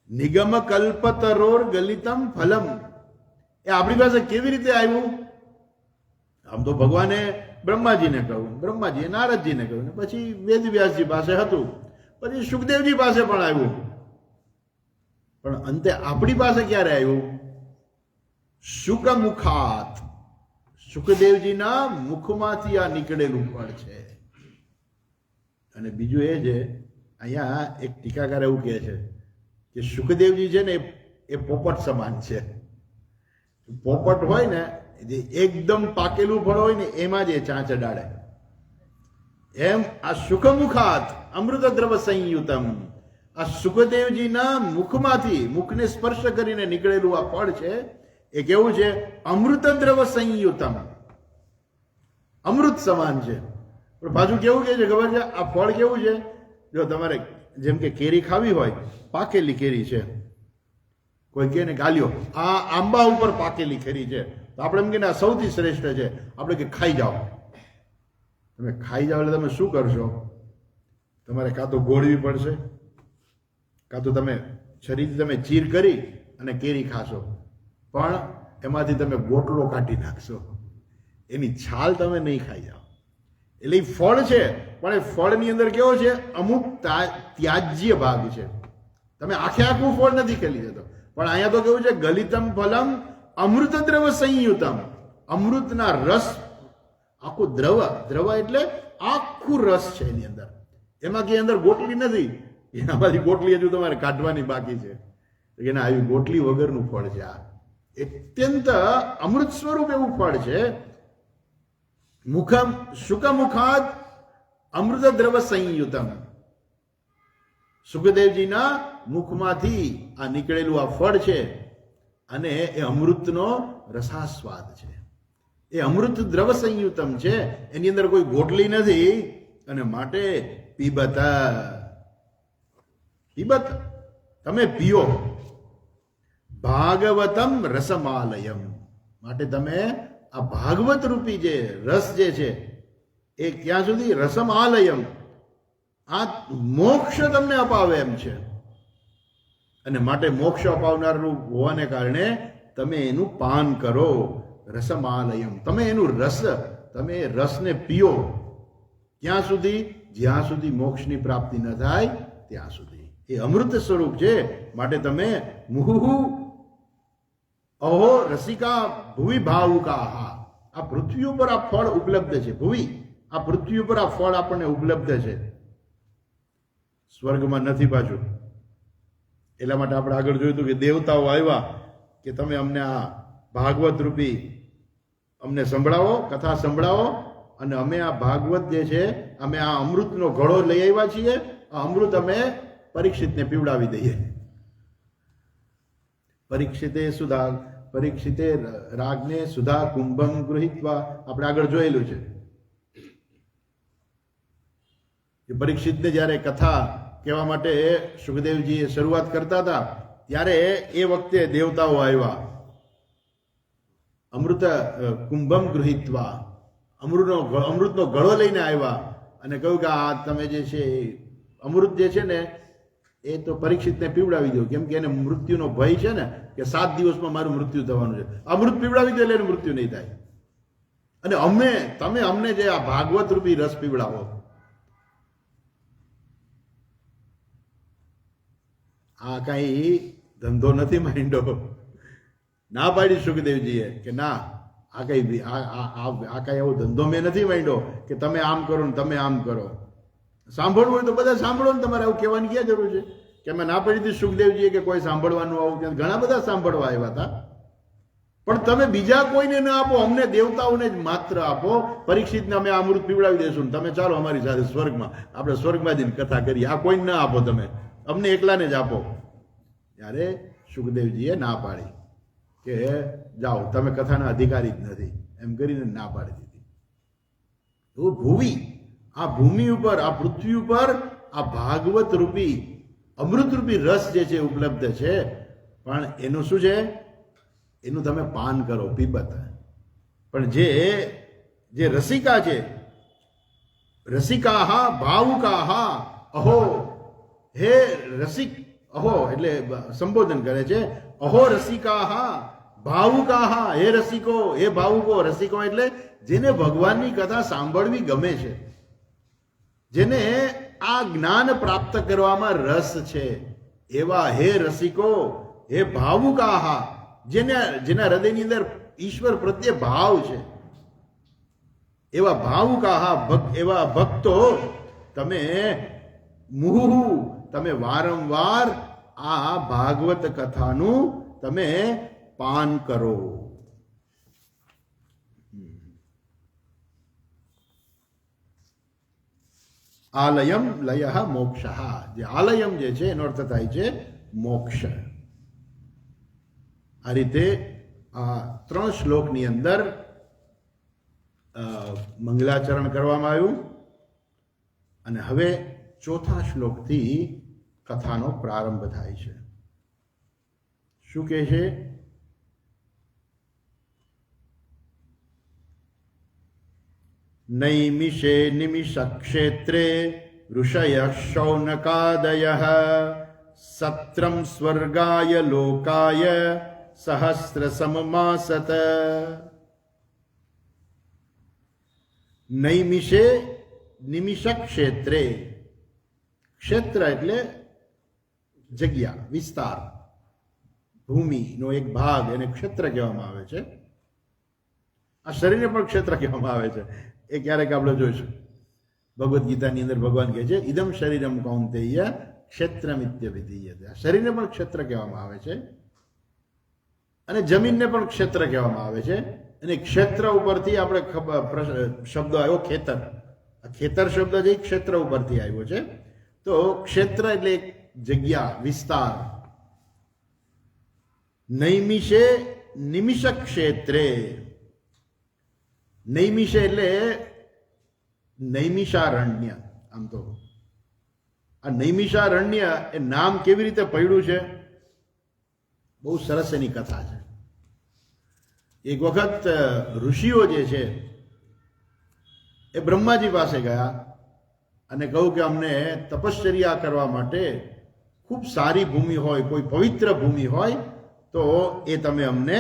નિગમ કલ્પતરોર ગલિતમ ફલમ એ આપણી પાસે કેવી રીતે આવ્યું? આમ તો ભગવાને બ્રહ્માજીને કહ્યું, બ્રહ્માજીએ નારદજીને કહ્યું, પછી વેદવ્યાસજી પાસે હતું, પછી સુખદેવજી પાસે પણ આવ્યું, પણ અંતે આપણી પાસે ક્યારે આવ્યું? શુકમુખાત, સુખદેવજીના મુખમાંથી આ નીકળેલું ફળ છે. અને બીજું એ છે, અહીંયા એક ટીકાકાર એવું કહે છે કે સુખદેવજી છે ને એ પોપટ સમાન છે. પોપટ હોય ને જે એકદમ પાકેલું ફળ હોય ને એમાં જ એ ચાંચ અડાડે, એમ આ સુખમુખાત અમૃત દ્રવ સંયુતમ, આ સુખદેવજીના મુખમાંથી, મુખને સ્પર્શ કરીને નીકળેલું આ ફળ છે એ કેવું છે? અમૃત દ્રવ સંયુતમ, અમૃત સમાન છે. પણ પાછું કેવું કે છે ખબર છે? આ ફળ કેવું છે? જો તમારે જેમ કે કેરી ખાવી હોય, પાકેલી કેરી છે, કોઈ કહે ને ગાલ્યો આ આંબા ઉપર પાકેલી કેરી છે, તો આપણે એમ કે આ સૌથી શ્રેષ્ઠ છે, આપણે કે ખાઈ જાઓ. તમે ખાઈ જાઓ એટલે તમે શું કરશો? તમારે કાં તો ગોળવી પડશે, કાં તો તમે શરીરથી તમે ચીર કરી અને કેરી ખાશો, પણ એમાંથી તમે ગોટલો કાઢી નાખશો, એની છાલ તમે નહીં ખાઈ જાઓ. એટલે એ ફળ છે, પણ એ ફળની અંદર કેવો છે? અમુક ત્યાજ્ય ભાગ છે. તમે આખે આખું ફળ નથી ખેલી જતો. પણ અહીંયા તો કેવું છે? ગલિતમ ફલમ અમૃત દ્રવ સંયુતમ, અમૃતના રસ, આખું દ્રવ, દ્રવ એટલે આખું રસ છે એની અંદર, એમાં કે અંદર ગોટલી નથી, એનામાંથી ગોટલી હજુ તમારે કાઢવાની બાકી છે. એને આવી ગોટલી વગરનું ફળ છે આ, અત્યંત અમૃત સ્વરૂપ એવું ફળ છે. મુખમ શુકમુખાદ અમૃત દ્રવ સંયુતમ, સુખદેવજીના મુખમાંથી આ નીકળેલું આ ફળ છે અને એ અમૃતનો રસાસ્વાદ છે. એ અમૃત દ્રવ સંયુતમ છે, એની અંદર કોઈ ગોટલી નથી. અને માટે પીબત, પીબત તમે પીઓ, ભાગવતમ રસમાલયમ, માટે તમે આ ભાગવત રૂપી જે રસ જે છે એ ક્યાં સુધી? રસમાલયમ, આ મોક્ષ તમને અપાવે એમ છે. અને માટે મોક્ષ અપાવનારનું હોવાને કારણે તમે એનું પાન કરો. રસમાલયમ, તમે એનું રસ, તમે એ રસને પીઓ. ક્યાં સુધી? જ્યાં સુધી મોક્ષની પ્રાપ્તિ ન થાય ત્યાં સુધી. એ અમૃત સ્વરૂપ છે. માટે તમે મુહુ અહો રસિકા ભુવિ ભાવુકા, આ પૃથ્વી ઉપર આ ફળ ઉપલબ્ધ છે. ભુવિ, આ પૃથ્વી ઉપર આ ફળ આપણને ઉપલબ્ધ છે, સ્વર્ગમાં નથી પાછું. એટલા માટે આપણે આગળ જોયું હતું કે દેવતાઓ આવ્યા કે તમે અમને આ ભાગવત રૂપી અમને સંભળાવો, કથા સંભળાવો, અને અમે આ ભાગવત જે છે, અમે આ અમૃતનો ઘડો લઈ આવ્યા છીએ, આ અમૃત અમે પરીક્ષિતને પીવડાવી દઈએ. પરીક્ષિતે રાગને સુધા કુંભમ ગૃહિત્વા, આપણે આગળ જોયેલું છે. પરીક્ષિતને જ્યારે કથા કહેવા માટે સુખદેવજી શરૂઆત કરતા હતા ત્યારે એ વખતે દેવતાઓ આવ્યા. અમૃત કુંભમ ગૃહિત્વા, અમૃતનો ઘડો લઈને આવ્યા અને કહ્યું કે આ તમે જે છે અમૃત જે છે ને એ તો પરીક્ષિતને પીવડાવી દો, કેમ કે એને મૃત્યુનો ભય છે ને, કે 7 દિવસમાં મારું મૃત્યુ થવાનું છે. અમૃત પીવડાવી દો એટલે એનું મૃત્યુ નહીં થાય. અને તમે અમને જે આ ભાગવત રૂપી રસ પીવડાવો, આ કાંઈ ધંધો નથી માંડ્યો. ના પાડી સુખદેવજીએ કે ના, આ કઈ આ કાંઈ એવો ધંધો મેં નથી માંડ્યો કે તમે આમ કરો ને તમે આમ કરો. સાંભળવું હોય તો બધા સાંભળો ને, તમારે આવું કહેવાની ક્યાં જરૂર છે કે અમે ના પાડી હતી સુખદેવજીએ કે કોઈ સાંભળવાનું આવું કે ઘણા બધા સાંભળવા આવ્યા હતા, પણ તમે બીજા કોઈને ના આપો, અમને દેવતાઓને જ માત્ર આપો. પરીક્ષિતને અમે અમૃત પીવડાવી દઈશું, તમે ચાલો અમારી સાથે સ્વર્ગમાં, આપણે સ્વર્ગમાં જઈને કથા કરીએ. આ કોઈને ના આપો, તમે અમને એકલાને જ આપો. ત્યારે સુખદેવજીએ ના પાડી કે જાઓ, તમે કથાના અધિકારી જ નથી, એમ કરીને ના પાડી દીધી. તો ભૂમિ, આ ભૂમિ ઉપર, આ પૃથ્વી ઉપર આ ભાગવત રૂપી અમૃત રૂપી રસ જે છે ઉપલબ્ધ છે, પણ એનું શું છે? એનું તમે પાન કરો, પીબત. પણ જે રસિકા છે, રસિકાહા ભાવુકાહા અહો, હે રસિક, અહો એટલે સંબોધન કરે છે, અહો રસિકાહા ભાવુકાહા, હે રસિકો, હે ભાવુકો. રસિકો એટલે જેને ભગવાનની કથા સાંભળવી ગમે છે, જેને આ જ્ઞાન પ્રાપ્ત કરવામાં રસ છે, એવા હે રસિકો, હે ભાવુકાહા, જેના હૃદયની અંદર ઈશ્વર પ્રત્યે ભાવ છે, એવા ભાવુકાહા, એવા ભક્તો, તમે મુહુ, તમે વારંવાર આ ભાગવત કથાનું તમે પાન કરો. આલયમ લય મોક્ષ. જે આલયમ જે છે એનો અર્થ થાય છે મોક્ષ. આ રીતે આ 3 શ્લોકની અંદર મંગલાચરણ કરવામાં આવ્યું, અને હવે 4થા શ્લોકથી કથાનો પ્રારંભ થાય છે. શું કહે છે? નૈમિષે નિમિષક્ષેત્રે ઋષયઃ શૌનકાદયઃ સત્રમ સ્વર્ગાય લોકાય સહસ્ર સમમાસત. નૈમિષે નિમિષક્ષેત્રે, ક્ષેત્ર એટલે જગ્યા, વિસ્તાર, ભૂમિનો એક ભાગ, એને ક્ષેત્ર કહેવામાં આવે છે. આ શરીરને પણ ક્ષેત્ર કહેવામાં આવે છે. એ ક્યારેક આપણે જોઈશું. ભગવદ્ ગીતાની અંદર ભગવાન કહે છે ઇદમ શરીરમ કૌંતેય ક્ષેત્રમિત્યવિધીયતે. આ શરીરને પણ ક્ષેત્ર કહેવામાં આવે છે, અને જમીનને પણ ક્ષેત્ર કહેવામાં આવે છે. અને ક્ષેત્ર ઉપરથી આપણે શબ્દ આવ્યો ખેતર. આ ખેતર શબ્દ જે ક્ષેત્ર ઉપરથી આવ્યો છે. તો ક્ષેત્ર એટલે એક જગ્યા, વિસ્તાર. નૈમિષે નિમિષ ક્ષેત્રે. નૈમિષે એટલે નૈમિષારણ્ય. આમ તો આ નૈમિષારણ્ય એ નામ કેવી રીતે પડ્યું છે? બહુ સરસ એની કથા છે. એક વખત ઋષિઓ જે છે એ બ્રહ્માજી પાસે ગયા અને કહ્યું કે અમને તપશ્ચર્યા કરવા માટે ખૂબ સારી ભૂમિ હોય, કોઈ પવિત્ર ભૂમિ હોય તો એ તમે અમને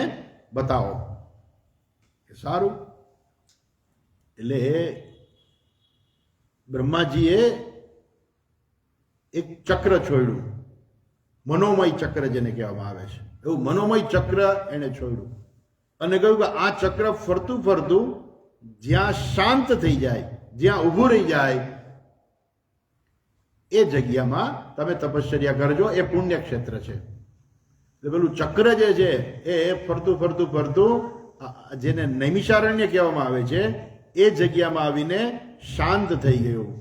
બતાવો. સારું. એટલે બ્રહ્માજીએ એક ચક્ર છોડ્યું, મનોમય ચક્ર જેને કહેવામાં આવે છે, એવું મનોમય ચક્ર એને છોડ્યું અને કહ્યું કે આ ચક્ર ફરતું ફરતું જ્યાં શાંત થઈ જાય, જ્યાં ઊભું રહી જાય, એ જગ્યામાં તમે તપશ્ચર્યા કરજો, એ પુણ્ય ક્ષેત્ર છે. એટલે પેલું ચક્ર જે છે એ ફરતું ફરતું ફરતું જેને નૈમિષારણ્ય કહેવામાં આવે છે એ જગ્યામાં આવીને શાંત થઈ ગયું.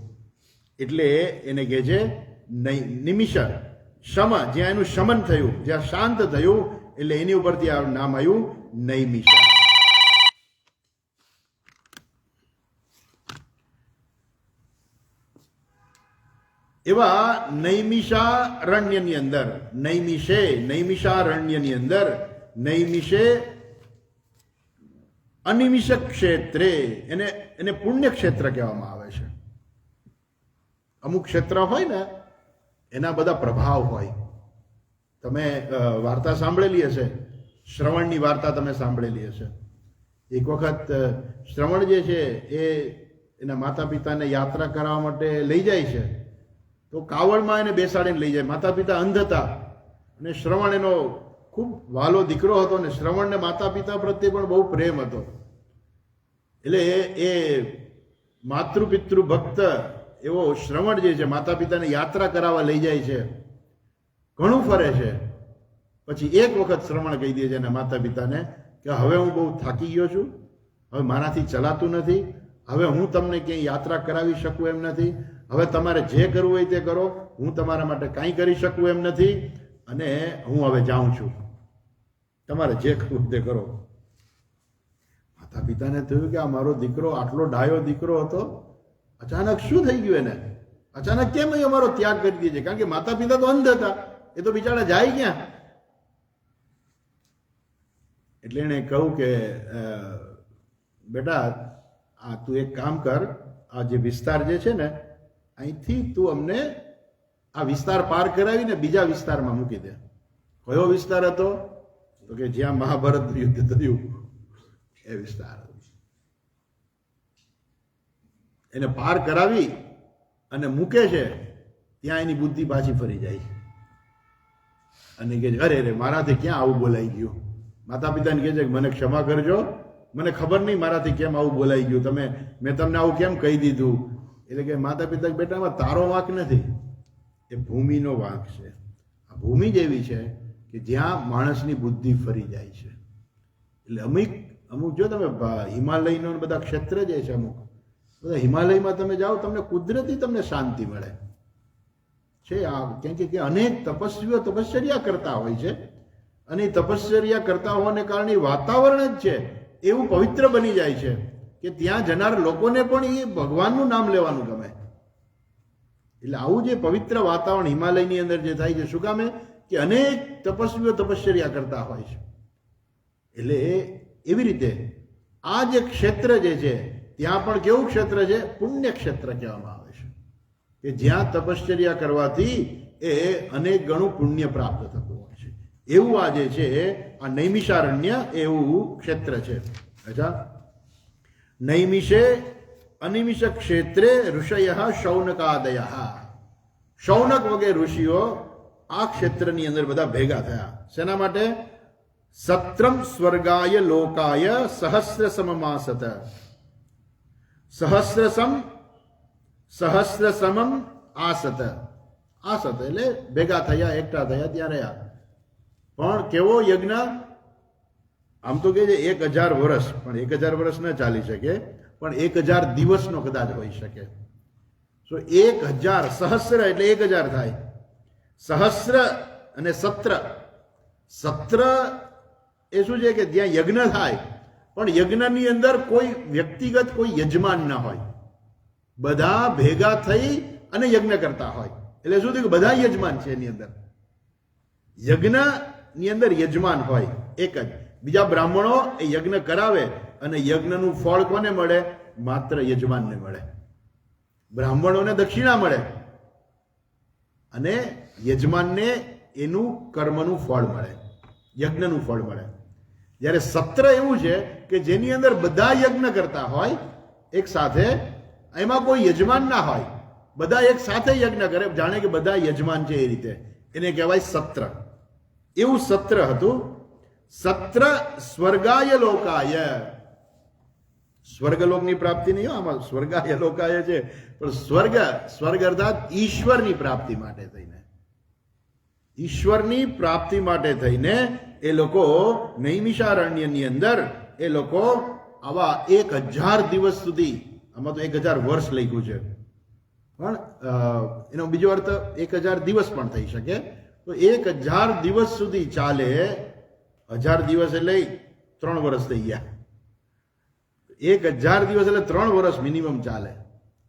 એટલે એને કહે છે નિમિષ, શમ, જ્યાં એનું શમન થયું, જ્યાં શાંત થયું, એટલે એની ઉપરથી આ નામ આવ્યું નૈમિષ. એવા નૈમિષારણ્યની અંદર, નૈમિષારણ્યની અંદર નૈમિષે અનિમિષ ક્ષેત્રે, એને પુણ્ય ક્ષેત્ર કહેવામાં આવે છે. અમુક ક્ષેત્ર હોય ને એના બધા પ્રભાવ હોય. તમે વાર્તા સાંભળેલી હશે, શ્રવણની વાર્તા તમે સાંભળેલી હશે. એક વખત શ્રવણ જે છે એ એના માતા પિતાને યાત્રા કરાવવા માટે લઈ જાય છે. તો કાવડમાં એને બેસાડીને લઈ જાય. માતા પિતા અંધ હતા અને શ્રવણ એનો ખૂબ વાલો દીકરો હતો ને શ્રવણને માતા પિતા પ્રત્યે પણ બહુ પ્રેમ હતો. એટલે એ માતૃપિતૃ ભક્ત એવો શ્રવણ જે છે માતા પિતાને યાત્રા કરાવવા લઈ જાય છે, ઘણું ફરે છે. પછી એક વખત શ્રવણ કહી દે છે એના માતા પિતાને કે હવે હું બહુ થાકી ગયો છું, હવે મારાથી ચલાતું નથી, હવે હું તમને ક્યાંય યાત્રા કરાવી શકું એમ નથી, હવે તમારે જે કરવું હોય તે કરો, હું તમારા માટે કાંઈ કરી શકું એમ નથી, અને હું હવે જાઉં છું, તમારે જે કરવું તે કરો. માતા પિતાને થયું કે આ મારો દીકરો આટલો ડાયો દીકરો હતો, અચાનક શું થઈ ગયું એને? અચાનક કેમ એ અમારો ત્યાગ કરી દે છે? કારણ કે માતા પિતા તો અંધ હતા, એ તો બિચારા જાય ક્યાં? એટલે એણે કહ્યું કે બેટા આ તું એક કામ કર, આ જે વિસ્તાર જે છે ને અહીંથી તું અમને આ વિસ્તાર પાર કરાવીને બીજા વિસ્તારમાં મૂકી દે. કયો વિસ્તાર હતો? તો કે જ્યાં મહાભારત યુદ્ધ થયું એ વિસ્તાર. એને પાર કરાવી અને મૂકે છે ત્યાં એની બુદ્ધિ પાછી ફરી જાય અને કે અરે રે મારાથી ક્યાં આવું બોલાઈ ગયું. માતા પિતાને કહે છે કે મને ક્ષમા કરજો, મને ખબર નહીં મારાથી કેમ આવું બોલાઈ ગયું, મેં તમને આવું કેમ કહી દીધું. એટલે કે માતા પિતા બેટામાં તારો વાંક નથી, એ ભૂમિનો વાંક છે. આ ભૂમિ જ એવી છે કે જ્યાં માણસની બુદ્ધિ ફરી જાય છે. એટલે અમુક જો તમે હિમાલયનો બધા ક્ષેત્ર જે છે અમુક બધા હિમાલયમાં તમે જાઓ તમને કુદરતી તમને શાંતિ મળે છે. આ કેમ કે અનેક તપસ્વીઓ તપશ્ચર્યા કરતા હોય છે અને તપશ્ચર્યા કરતા હોવાને કારણે વાતાવરણ જ છે એવું પવિત્ર બની જાય છે કે ત્યાં જનાર લોકોને પણ એ ભગવાનનું નામ લેવાનું ગમે. એટલે આવું જે પવિત્ર વાતાવરણ હિમાલયની અંદર જે થાય છે, શું કામે કે અનેક તપસ્વીઓ તપશ્ચર્યા કરતા હોય છે. એટલે એવી રીતે આ જે ક્ષેત્ર જે છે ત્યાં પણ કેવું ક્ષેત્ર છે? પુણ્ય ક્ષેત્ર કહેવામાં આવે છે કે જ્યાં તપશ્ચર્યા કરવાથી એ અનેક ગણું પુણ્ય પ્રાપ્ત થતું હોય છે. એવું આ જે છે આ નૈમિષારણ્ય એવું ક્ષેત્ર છે. અચ્છા, નૈમિષે અનિમિષ ક્ષેત્રે ઋષય શૌનકાદય. શૌનક વગેરે ઋષિઓ આ ક્ષેત્રની અંદર બધા ભેગા થયા. શેના માટે? સત્રમ સ્વર્ગાય લોકાય સહસ્ર સમમાસત. સહસ્રસમમ આસત. આસત એટલે ભેગા થયા, એકઠા થયા, ત્યાં રહ્યા. પણ કેવો યજ્ઞ? આમ તો કે છે 1000 વર્ષ, પણ 1000 વર્ષ ન ચાલી શકે, પણ 1000 દિવસનો કદાચ હોઈ શકે. સો 1000 સહસ્ર એટલે 1000 થાય. સહસ્ર અને સત્ર. સત્ર એ શું છે કે જ્યાં યજ્ઞ થાય પણ યજ્ઞની અંદર કોઈ વ્યક્તિગત કોઈ યજમાન ના હોય, બધા ભેગા થઈ અને યજ્ઞ કરતા હોય. એટલે શું થયું કે બધા યજમાન છે એની અંદર. યજ્ઞની અંદર યજમાન હોય એક જ, બીજા બ્રાહ્મણો એ યજ્ઞ કરાવે અને યજ્ઞનું ફળ કોને મળે? માત્ર યજમાનને મળે. બ્રાહ્મણોને દક્ષિણા મળે અને યજમાનને એનું કર્મનું ફળ મળે, યજ્ઞનું ફળ મળે. જ્યારે સત્ર એવું છે કે જેની અંદર બધા યજ્ઞ કરતા હોય એક સાથે, એમાં કોઈ યજમાન ના હોય, બધા એક સાથે યજ્ઞ કરે, જાણે કે બધા યજમાન છે એ રીતે, એને કહેવાય સત્ર. એવું સત્ર હતું. સત્ર સ્વર્ગાય લોકાય. સ્વર્ગલોકની પ્રાપ્તિ નહીં, આમાં સ્વર્ગાય લોકાય છે, પણ સ્વર્ગ અર્થાત ઈશ્વરની પ્રાપ્તિ માટે થઈને, ઈશ્વરની પ્રાપ્તિ માટે થઈને એ લોકો નૈમિષારણ્યની અંદર એ લોકો આવા 1000 દિવસ સુધી, આમાં તો 1000 વર્ષ લખ્યું છે, પણ એનો બીજો અર્થ 1000 દિવસ પણ થઈ શકે. તો 1000 દિવસ સુધી ચાલે. 1000 દિવસ એટલે 3 વર્ષ થઈ ગયા. 1000 દિવસ એટલે 3 વર્ષ મિનિમમ ચાલે,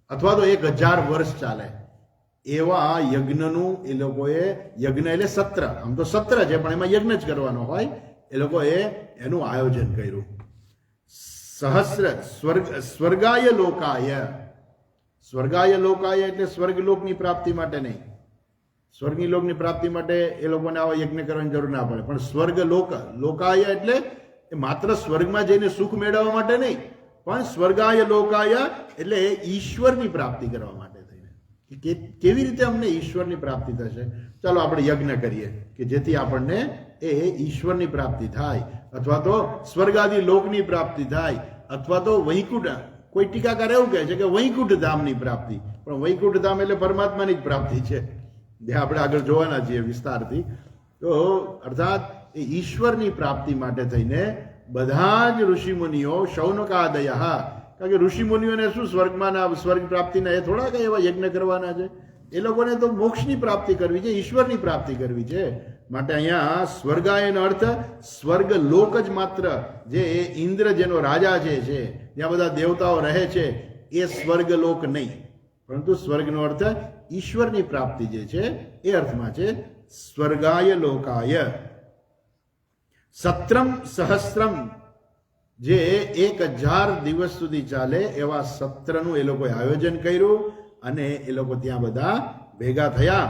અથવા તો 1000 વર્ષ ચાલે. એવા યજ્ઞનું એ લોકોએ, યજ્ઞ એટલે સત્ર, આમ તો સત્ર છે પણ એમાં યજ્ઞ જ કરવાનો હોય, એ લોકોએ એનું આયોજન કર્યું. સહસ્ર સ્વર્ગાય લોકાય. સ્વર્ગાય લોકાય એટલે સ્વર્ગલોકની પ્રાપ્તિ માટે નહીં. સ્વર્ગની લોકની પ્રાપ્તિ માટે એ લોકોને આવા યજ્ઞ કરવાની જરૂર ના પડે, પણ સ્વર્ગ લોકાય એટલે એ માત્ર સ્વર્ગમાં જઈને સુખ મેળવવા માટે નહીં, પણ સ્વર્ગાય લોકાય એટલે ઈશ્વરની પ્રાપ્તિ કરવા માટે થઈને, કે કેવી રીતે અમને ઈશ્વરની પ્રાપ્તિ થશે. ચાલો આપણે યજ્ઞ કરીએ કે જેથી આપણને એ ઈશ્વરની પ્રાપ્તિ થાય, અથવા તો સ્વર્ગાદી લોકની પ્રાપ્તિ થાય, અથવા તો વૈકુંઠ. કોઈ ટીકાકાર એવું કહે છે કે વૈકુંઠ ધામની પ્રાપ્તિ, પણ વૈકુંઠ ધામ એટલે પરમાત્માની જ પ્રાપ્તિ છે, જે આપણે આગળ જોવાના છીએ વિસ્તારથી. તો અર્થાત એ ઈશ્વરની પ્રાપ્તિ માટે થઈને બધા જ ઋષિમુનિઓ શૌનકાદય, કારણ કે ઋષિમુનિઓને શું સ્વર્ગમાં સ્વર્ગ પ્રાપ્તિના એ થોડા કઈ એવા યજ્ઞ કરવાના છે, એ લોકોને તો મોક્ષની પ્રાપ્તિ કરવી છે, ઈશ્વરની પ્રાપ્તિ કરવી છે. માટે અહીંયા સ્વર્ગાયનો અર્થ સ્વર્ગ લોક જ માત્ર, જે ઇન્દ્ર જેનો રાજા છે, જ્યાં બધા દેવતાઓ રહે છે, એ સ્વર્ગ લોક નહીં, પરંતુ સ્વર્ગનો અર્થ ઈશ્વરની પ્રાપ્તિ જે છે એ અર્થમાં છે. સ્વર્ગાય લોકાય સત્રમ સહસ્ત્રમ, જે 1000 દિવસ સુધી ચાલે એવા સત્રનું એ લોકોએ આયોજન કર્યું, અને એ લોકો ત્યાં બધા ભેગા થયા,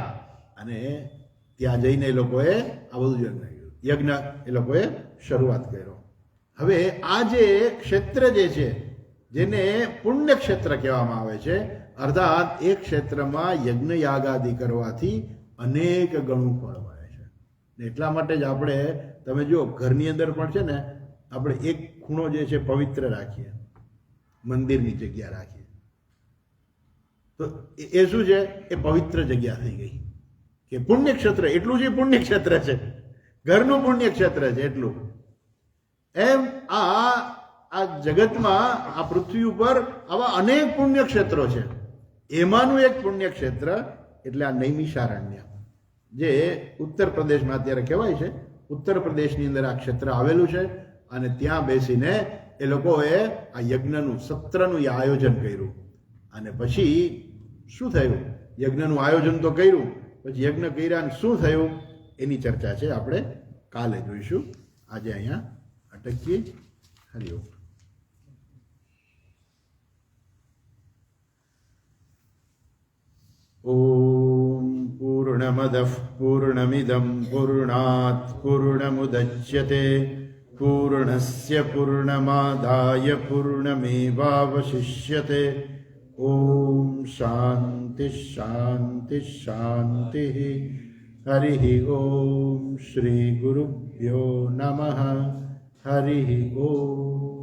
અને ત્યાં જઈને એ લોકોએ આ બધું યજ્ઞ એ લોકોએ શરૂઆત કર્યો. હવે આ જે ક્ષેત્ર જે છે, જેને પુણ્ય ક્ષેત્ર કહેવામાં આવે છે, અર્થાત એ ક્ષેત્રમાં યજ્ઞ યાગાદિ કરવાથી અનેક ગણું ફળ મળે છે. એટલા માટે જ આપણે, તમે જુઓ ઘરની અંદર પણ છે ને, આપણે એક ખૂણો જે છે પવિત્ર રાખીએ, મંદિરની જગ્યા રાખીએ, તો એ શું છે, એ પવિત્ર જગ્યા થઈ ગઈ. કે પુણ્યક્ષેત્ર એટલું જ પુણ્યક્ષેત્ર છે, ઘરનું પુણ્યક્ષેત્ર છે એટલું. એમ આ જગતમાં, આ પૃથ્વી ઉપર આવા અનેક પુણ્યક્ષેત્રો છે. એમાંનું એક પુણ્યક્ષેત્ર એટલે આ નૈમિષારણ્ય, જે ઉત્તર પ્રદેશમાં અત્યારે કહેવાય છે. ઉત્તર પ્રદેશની અંદર આ ક્ષેત્ર આવેલું છે, અને ત્યાં બેસીને એ લોકોએ આ યજ્ઞનું સત્રનું આયોજન કર્યું. અને પછી શું થયું, યજ્ઞનું આયોજન તો કર્યું, પછી યજ્ઞ કર્યા શું થયું એની ચર્ચા છે, આપણે કાલે જોઈશું. આજે અહીંયા અટકીએ. હરિઓમ. ઓમ પૂર્ણમદઃ પૂર્ણમિદં પૂર્ણાત પૂર્ણમુદચ્યતે પૂર્ણસ્ય પૂર્ણમાદાય પૂર્ણમેવાવશિષ્યતે. ઓમ શાંતિ શાંતિ શાંતિ. હરિ ઓમ શ્રી ગુરુભ્યો નમઃ. હરિ ઓમ.